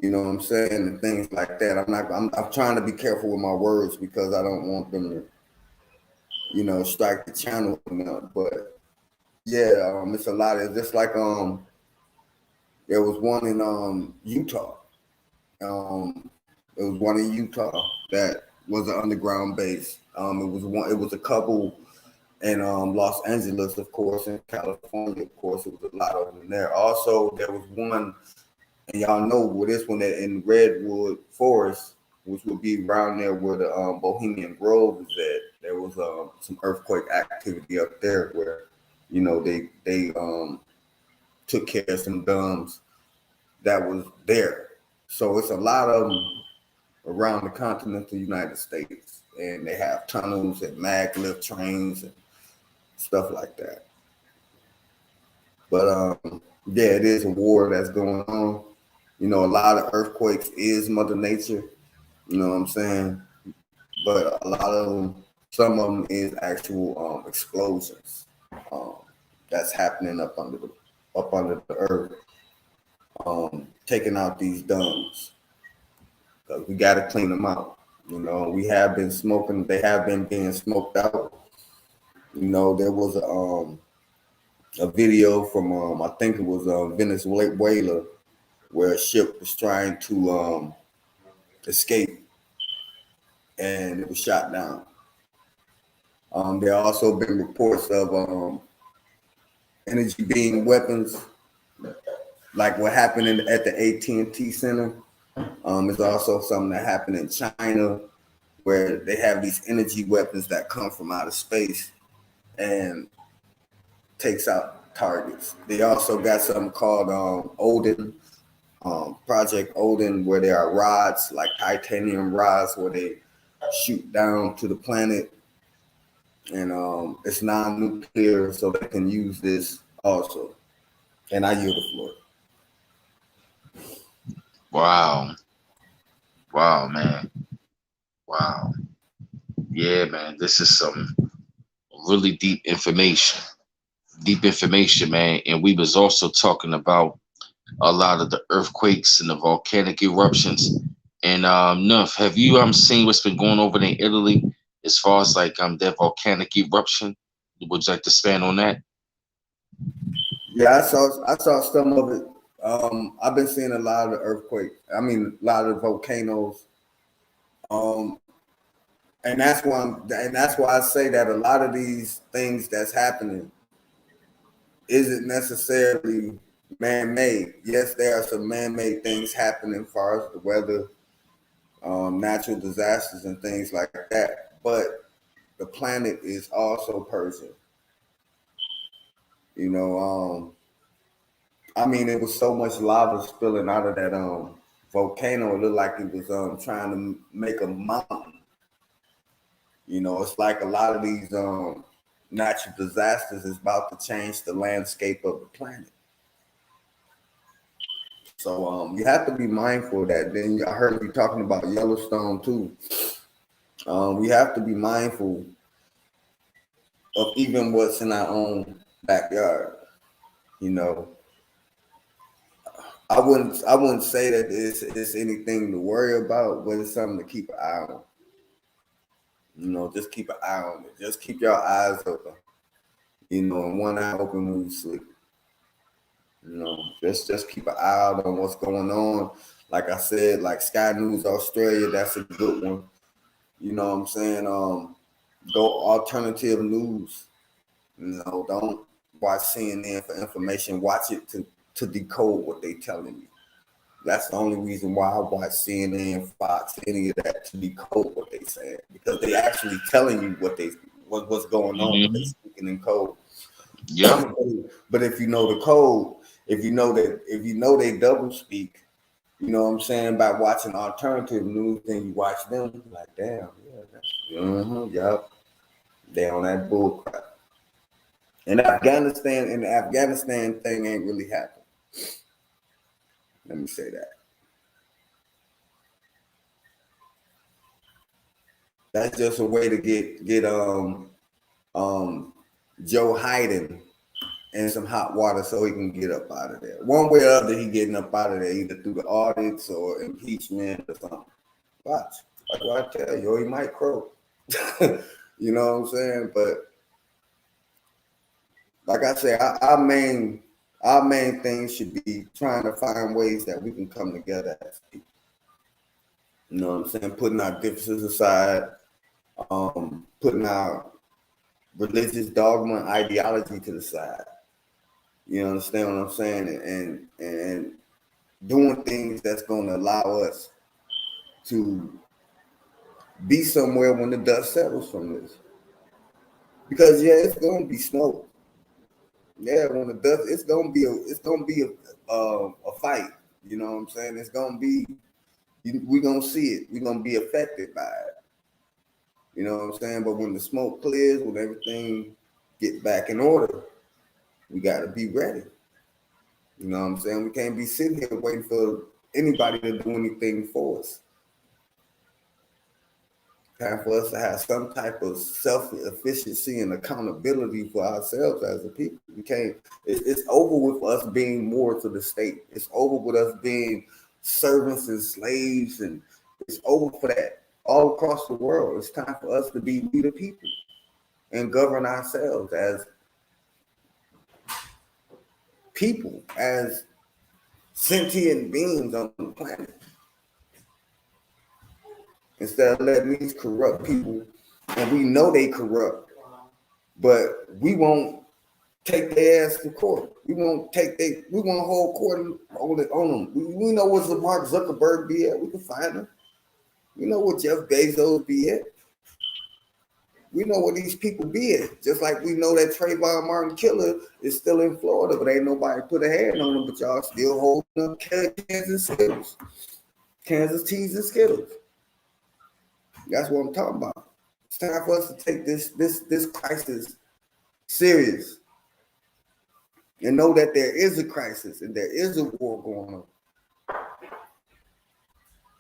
You know what I'm saying, and things like that. I'm trying to be careful with my words because I don't want them to, strike the channel enough. But yeah, it's a lot. It's just like there was one in Utah. Um, it was one in Utah that was an underground base. It was a couple in Los Angeles, of course, in California, of course. It was a lot of them there. Also, there was one, and y'all know where this one in Redwood Forest, which would be around there where the Bohemian Grove is at. There was some earthquake activity up there where, they took care of some dumbs that was there. So it's a lot of them around the continental United States, and they have tunnels and maglev trains and stuff like that. But yeah, it is a war that's going on. You know, a lot of earthquakes is Mother Nature. You know what I'm saying? But a lot of them, some of them is actual explosions um, that's happening up under the earth, taking out these dumbs. 'Cause we got to clean them out. You know, we have been smoking. They have been being smoked out. You know, there was a video from I think it was Venezuela where a ship was trying to escape and it was shot down. There also been reports of energy beam weapons, like what happened at the AT&T Center. It's also something that happened in China where they have these energy weapons that come from outer space and takes out targets. They also got something called Odin, Project Odin, where there are rods, like titanium rods, where they shoot down to the planet, and it's non-nuclear, so they can use this also. And I yield the floor. Wow. Wow, man. Wow. Yeah, man. This is some really deep information. Deep information, man. And we was also talking about a lot of the earthquakes and the volcanic eruptions. And Nuff, have you seen what's been going over in Italy as far as like their volcanic eruption? Would you like to expand on that? Yeah, I saw some of it. I've been seeing a lot of the earthquakes. I mean, a lot of volcanoes. Um, and that's why I say that a lot of these things that's happening isn't necessarily man-made. Yes, there are some man-made things happening as far as the weather, natural disasters, and things like that. But the planet is also purging. You know, I mean, it was so much lava spilling out of that volcano. It looked like it was trying to make a mountain. You know, it's like a lot of these natural disasters is about to change the landscape of the planet. So you have to be mindful of that. Then I heard you talking about Yellowstone too. We have to be mindful of even what's in our own backyard. You know, I wouldn't say that it's anything to worry about, but it's something to keep an eye on. You know, just keep an eye on it. Just keep your eyes open. You know, and one eye open when you sleep. You know, just keep an eye out on what's going on. Like I said, like Sky News Australia, that's a good one. You know what I'm saying? Go alternative news. You know, don't watch CNN for information. Watch it to decode what they telling you. That's the only reason why I watch CNN, Fox, any of that to decode what they saying, because they actually telling you what's going on, but they Hmm. speaking in code. Yep. But if you know the code, if you know they double speak, you know what I'm saying, by watching alternative news, then you watch them like, damn, yeah, yep, they on that bull crap. And the Afghanistan thing ain't really happened. Let me say that. That's just a way to get um Joe Biden in some hot water so he can get up out of there. One way or other, he getting up out of there either through the audits or impeachment or something. Watch. Like what I tell you, or he might croak. You know what I'm saying? But like I say, our main thing should be trying to find ways that we can come together as people. You know what I'm saying? Putting our differences aside, putting our religious dogma and ideology to the side. You understand what I'm saying? And doing things that's going to allow us to be somewhere when the dust settles from this. Because yeah, it's going to be snow. Yeah, when the dust, it's gonna be a fight. You know what I'm saying? It's gonna be we're gonna see it. We're gonna be affected by it. You know what I'm saying? But when the smoke clears, when everything get back in order, we got to be ready. You know what I'm saying? We can't be sitting here waiting for anybody to do anything for us. Time for us to have some type of self-efficiency and accountability for ourselves as a people. We can't. It's over with us being more to the state. It's over with us being servants and slaves, and it's over for that all across the world. It's time for us to be we the people and govern ourselves as people, as sentient beings on the planet, instead of letting these corrupt people, and we know they corrupt, but we won't take their ass to court. We won't take they. We won't hold court on them. We know what's the Mark Zuckerberg be at. We can find them. We know what Jeff Bezos be at. We know where these people be at. Just like we know that Trayvon Martin killer is still in Florida, but ain't nobody put a hand on him. But y'all still holding up Kansas Skittles, Kansas Teas and Skittles. That's what I'm talking about. It's time for us to take this crisis serious and know that there is a crisis and there is a war going on.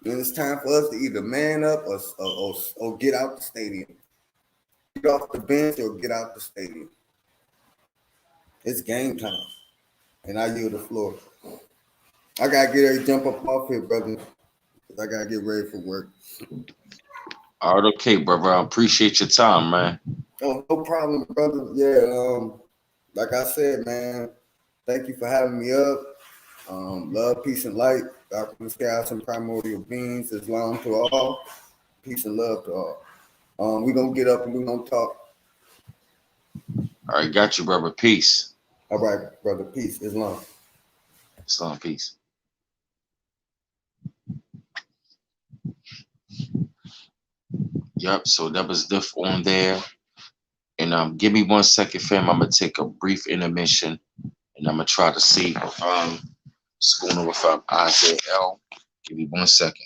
And it's time for us to either man up or get out the stadium. Get off the bench or get out the stadium. It's game time. And I yield the floor. I got to get ready to jump up off here, brother. I got to get ready for work. All right, okay, brother. I appreciate your time, man. Oh, no problem, brother. Yeah, like I said, man, thank you for having me up. Love, peace, and light. Darkness, chaos, and primordial beings. Islam to all. Peace and love to all. We're going to get up and we're going to talk. All right, got you, brother. Peace. All right, brother. Peace. Islam. Islam, peace. Yep, so that was Diff on there. And give me 1 second, fam. I'm gonna take a brief intermission and I'm gonna try to see if what's going on with Isaiah L. Give me 1 second.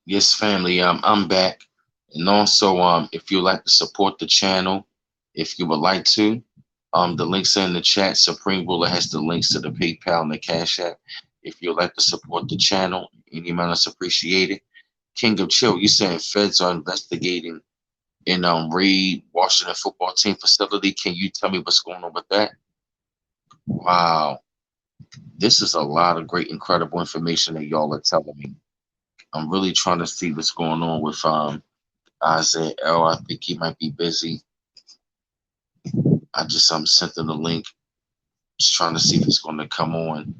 Yes, family. I'm back. And also, if you'd like to support the channel, if you would like to, the links are in the chat. Supreme Ruler has the links to the PayPal and the Cash App. If you'd like to support the channel, any amount is appreciated. King of Chill, you saying feds are investigating in raid Washington football team facility. Can you tell me what's going on with that? Wow. This is a lot of great, incredible information that y'all are telling me. I'm really trying to see what's going on with Isaiah L. I think he might be busy. I just sent him the link. Just trying to see if it's going to come on.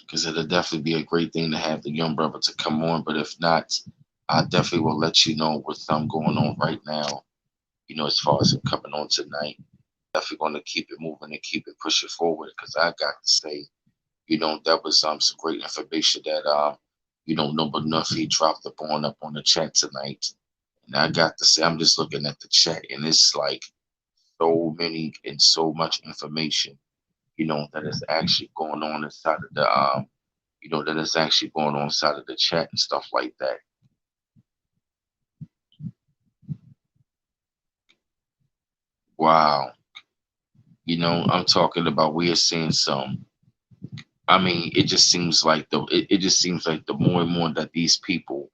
Because it'll definitely be a great thing to have the young brother to come on. But if not, I definitely will let you know what's going on right now. You know, as far as it coming on tonight. Definitely going to keep it moving and keep it pushing forward. Because I got to say, you know, that was some great information that you know, Number Nuffy dropped up on the chat tonight. And I got to say, I'm just looking at the chat and it's like so many and so much information, you know, that is actually going on inside of the you know, that is actually going on inside of the chat and stuff like that. Wow. You know, I'm talking about we are seeing some. I mean, it just seems like it just seems like the more and more that these people,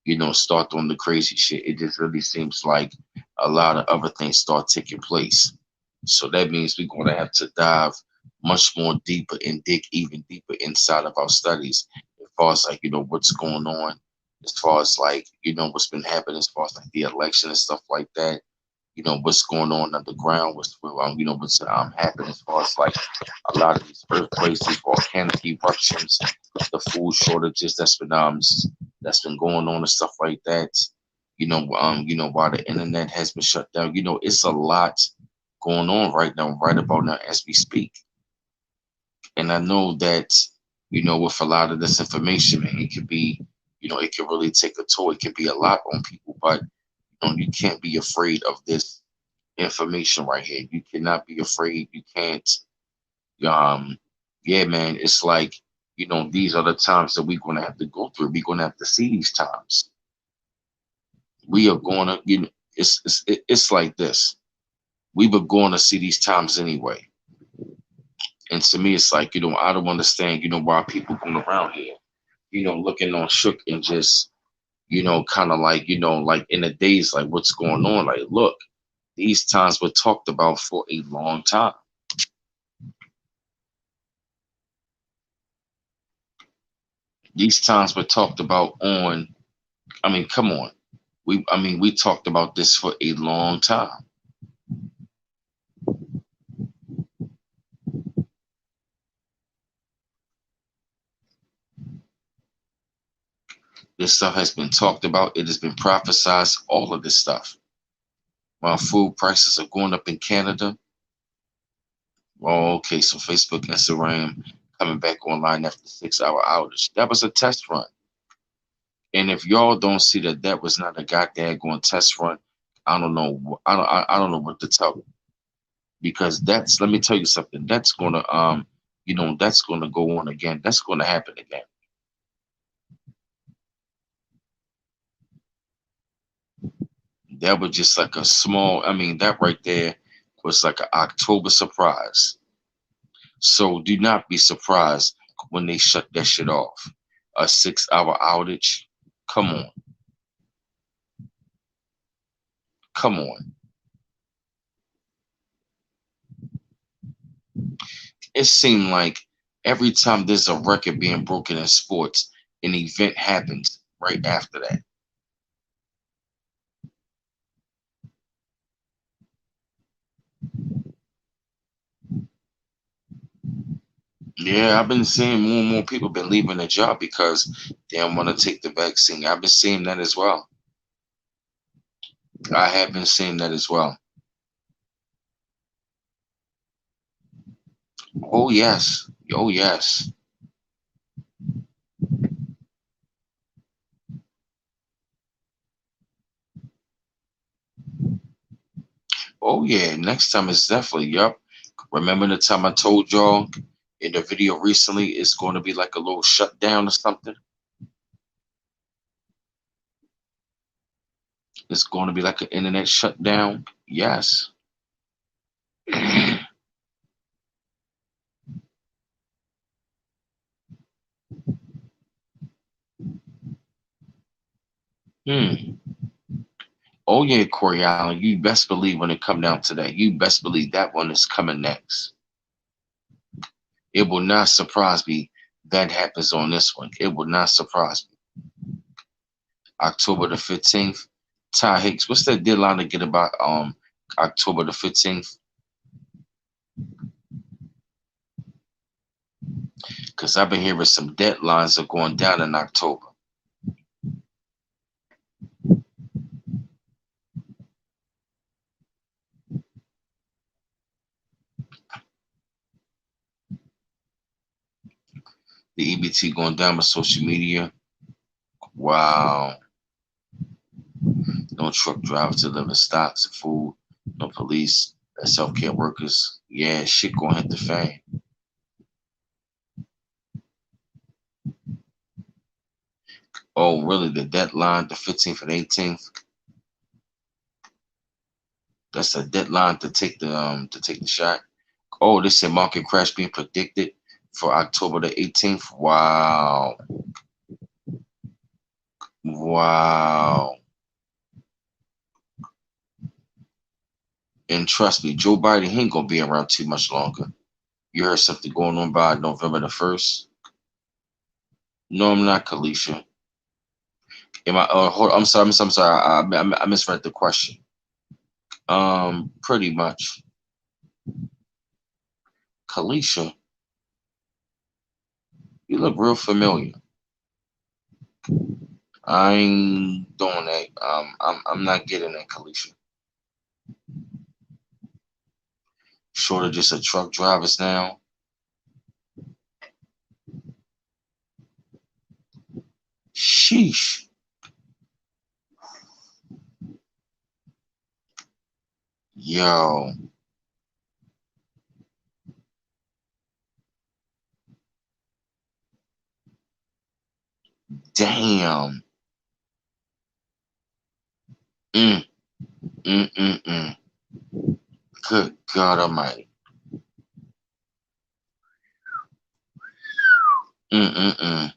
you know, start doing the crazy shit, it just really seems like a lot of other things start taking place. So that means we're going to have to dive much more deeper and dig even deeper inside of our studies as far as like, you know, what's going on, as far as like, you know, what's been happening as far as like the election and stuff like that. what's going on underground, what's happening as far as like a lot of these earthquakes, these volcanic eruptions, the food shortages that's been going on and stuff like that. While the internet has been shut down, it's a lot going on right now, right about now as we speak. And I know that, with a lot of this information, man, it could be, it can really take a toll. It can be a lot on people, but you can't be afraid of this information right here. You cannot be afraid. You can't. Um, yeah, man. It's like, these are the times that we're gonna have to go through. We're gonna have to see these times. We are gonna, it's like this. We were going to see these times anyway. And to me, it's like, I don't understand, why people going around here, looking on shook and just, kind of like, like in the days, like what's going on. Like, look, these times were talked about for a long time. These times were talked about on, I mean, come on. We talked about this for a long time. This stuff has been talked about. It has been prophesized, all of this stuff. While food prices are going up in Canada. Oh, okay, so Facebook, Instagram coming back online after 6 hour outage. That was a test run. And if y'all don't see that that was not a goddamn going test run, I don't know. I don't know what to tell you, because that's, let me tell you something. That's gonna that's gonna go on again. That's gonna happen again. That was just like a small. I mean, that right there was like an October surprise. So do not be surprised when they shut that shit off. A 6 hour outage. Come on. Come on. It seemed like every time there's a record being broken in sports, an event happens right after that. Yeah, I've been seeing more and more people been leaving their job because they don't want to take the vaccine. I've been seeing that as well. I have been seeing that as well. Oh yes. Oh yes. Oh yeah. Next time is definitely, yup. Remember the time I told y'all in the video recently, it's going to be like a little shutdown or something? It's going to be like an internet shutdown. Yes. Hmm. Oh yeah, Corey Allen. You best believe when it come down to that. You best believe that one is coming next. It will not surprise me that happens on this one. It will not surprise me. October the 15th. Ty Hicks, what's that deadline to get about October the 15th? Because I've been hearing some deadlines are going down in October. The EBT going down with social media. Wow. No truck drivers delivering stocks and food. No police. That's healthcare workers. Yeah, shit gonna hit the fan. Oh, really? The deadline, the 15th and 18th. That's a deadline to take the shot. Oh, this said market crash being predicted for October the 18th. Wow. Wow. And trust me, Joe Biden he ain't gonna be around too much longer. You heard something going on by November the 1st? No, I'm not, Kalisha. Am I? I'm sorry. I'm sorry. I misread the question. Pretty much. Kalisha, you look real familiar. I ain't doing that. I'm not getting that, Kalisha. Shortages of truck drivers now. Sheesh. Yo, damn. Mm, mm. Good God Almighty. Mm.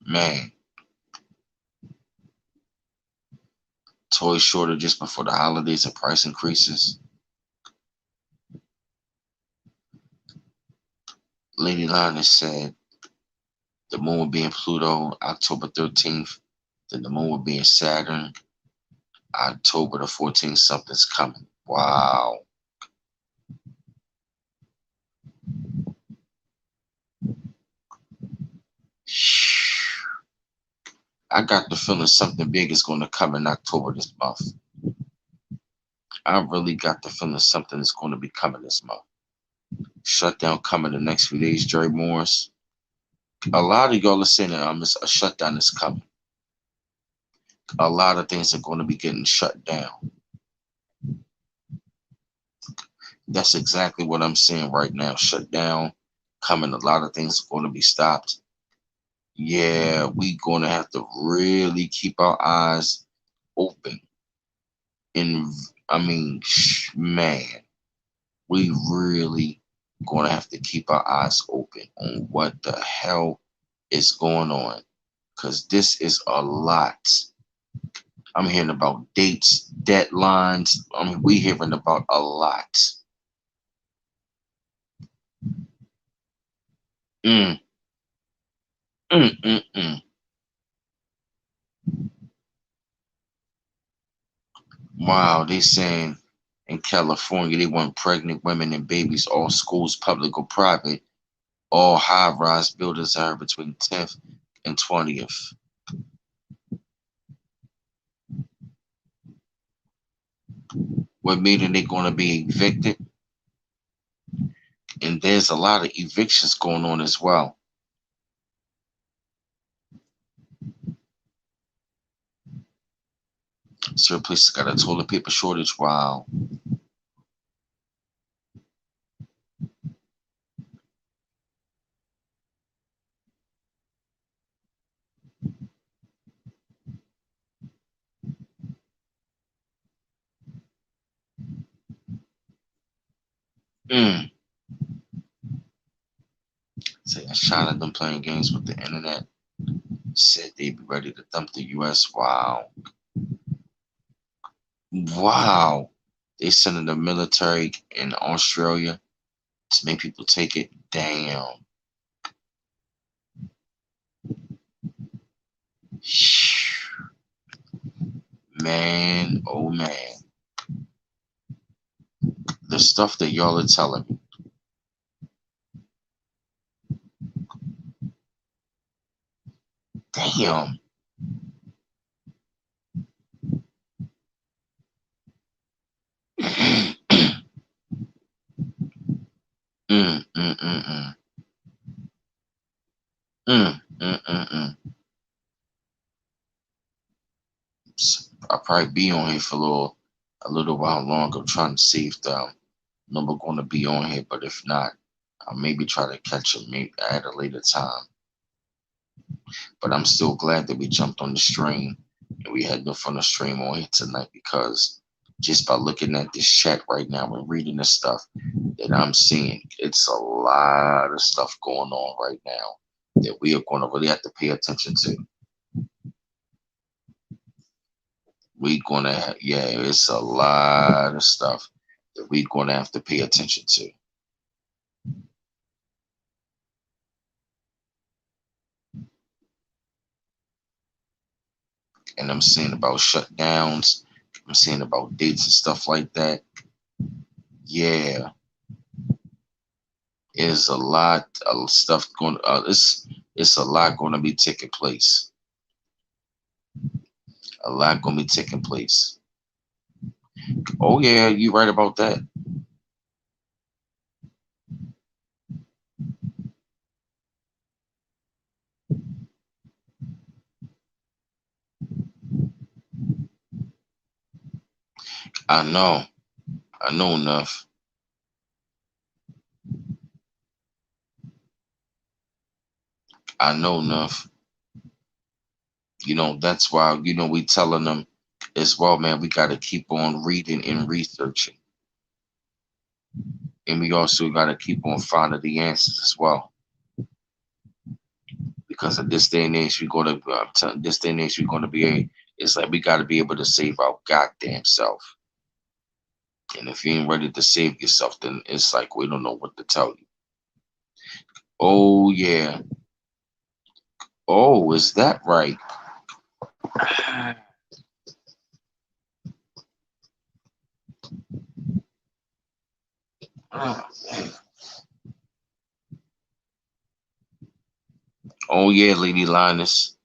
Man, toy shortages before the holidays and price increases. Lady Lana said the moon will be in Pluto October 13th. Then the moon will be in Saturn October the 14th. Something's coming. Wow. I got the feeling something big is going to come in October this month. I really got the feeling something is going to be coming this month. Shutdown coming the next few days, Jerry Morris. A lot of y'all are saying that a shutdown is coming. A lot of things are going to be getting shut down. That's exactly what I'm saying right now. Shut down, coming. A lot of things are going to be stopped. Yeah, we going to have to really keep our eyes open. And I mean, man, we really going to have to keep our eyes open on what the hell is going on. Because this is a lot. I'm hearing about dates, deadlines. I mean, we hearing about a lot. Mm, mm. Wow, they saying in California they want pregnant women and babies, all schools, public or private, all high-rise buildings are between 10th and 20th. What meaning they going to be evicted? And there's a lot of evictions going on as well. Certain places got a toilet paper shortage. Wow. Mm. Say a shot at them playing games with the internet. Said they'd be ready to dump the U.S. Wow. Wow. They sending the military in Australia to make people take it. Damn. Man, oh man. The stuff that y'all are telling me. Damn. Mm. Mm. I'll probably be on here for a little while longer. I'm trying to see if the number going to be on here, but if not, I'll maybe try to catch it maybe at a later time. But I'm still glad that we jumped on the stream and we had no fun to stream on here tonight because just by looking at this chat right now and reading the stuff that I'm seeing, it's a lot of stuff going on right now that we are going to really have to pay attention to. Yeah, it's a lot of stuff that we're gonna have to pay attention to. And I'm saying about shutdowns. I'm saying about dates and stuff like that. Yeah, is a lot of stuff going. It's a lot going to be taking place. A lot going to be taking place. Oh yeah, you right about that. I know. I know enough. I know enough. That's why we telling them as well, man. We got to keep on reading and researching, and we also got to keep on finding the answers as well. Because of this day and age, we're gonna this day and age we're gonna be a. It's like we got to be able to save our goddamn self. And if you ain't ready to save yourself, then it's like we don't know what to tell you. Oh yeah. Oh, is that right? Oh yeah, Lady Linus.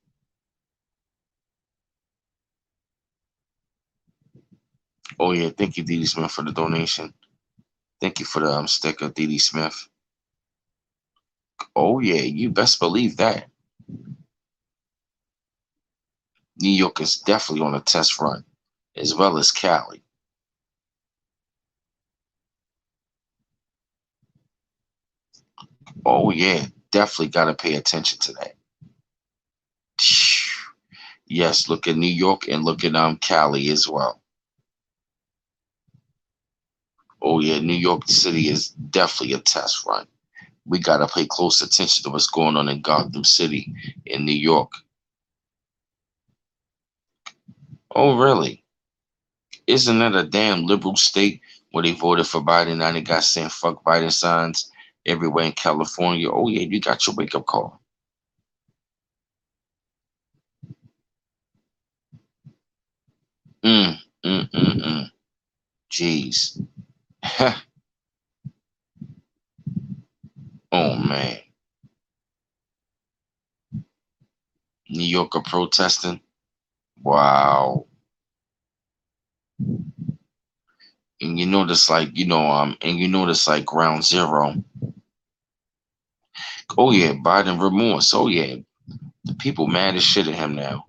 Oh yeah, thank you, Dee Dee Smith, for the donation. Thank you for the sticker, Dee Dee Smith. Oh yeah, you best believe that. New York is definitely on a test run, as well as Cali. Oh yeah, definitely got to pay attention to that. Yes, look at New York and look at Cali as well. Oh yeah, New York City is definitely a test run. We got to pay close attention to what's going on in Gotham City in New York. Oh really? Isn't that a damn liberal state where they voted for Biden? Now they got saying fuck Biden signs everywhere in California. Oh yeah, you got your wake up call. Mm, mm. Jeez. Oh man. New Yorker protesting. Wow. And you notice like, and you notice like ground zero. Oh yeah, Biden remorse. Oh yeah. The people mad as shit at him now.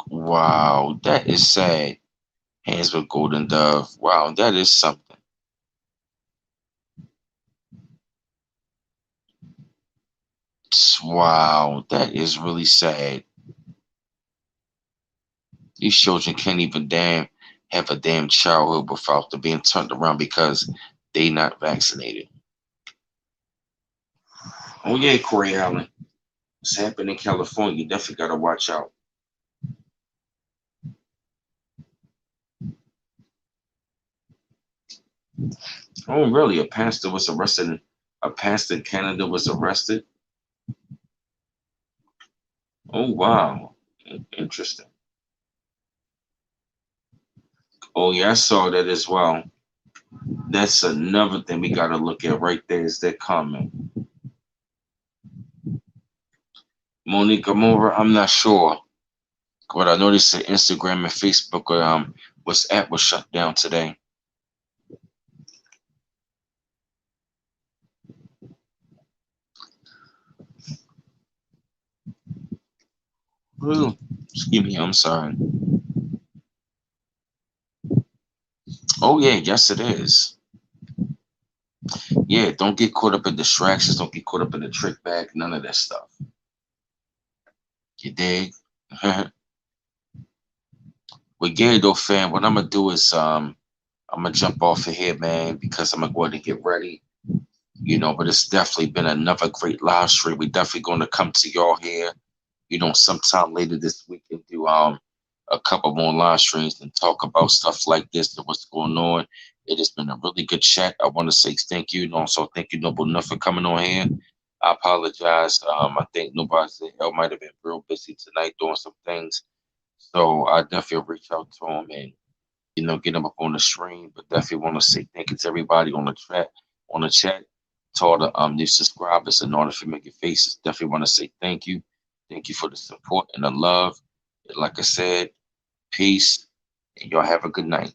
Wow, that is sad. Hands with golden dove. Wow, that is something. Wow, that is really sad. These children can't even damn have a damn childhood without them being turned around because they not vaccinated. Oh yeah, Corey Allen. What's happening in California? You definitely gotta watch out. Oh really? A pastor was arrested. A pastor in Canada was arrested. Oh wow. Interesting. Oh yeah, I saw that as well. That's another thing we gotta look at right there is that comment. Monique Amora, I'm not sure. But I noticed that Instagram and Facebook WhatsApp was shut down today. Ooh, excuse me, I'm sorry. Oh yeah, yes it is. Yeah, don't get caught up in distractions, don't get caught up in the trick bag, none of that stuff. You dig? With Gary though, fam, what I'm gonna do is I'm gonna jump off of here, man, because I'm gonna go ahead and get ready. But it's definitely been another great live stream. We definitely gonna come to y'all here, sometime later this week and do a couple more live streams and talk about stuff like this and what's going on It has been a really good chat. I want to say thank you, and also thank you, Noble Enough, for coming on here. I apologize. I think nobody said I might have been real busy tonight doing some things, so I definitely reach out to him and get him up on the stream. But definitely want to say thank you to everybody on the chat, to all the new subscribers and all the familiar faces. Definitely want to say thank you for the support and the love. Like I said, peace, and y'all have a good night.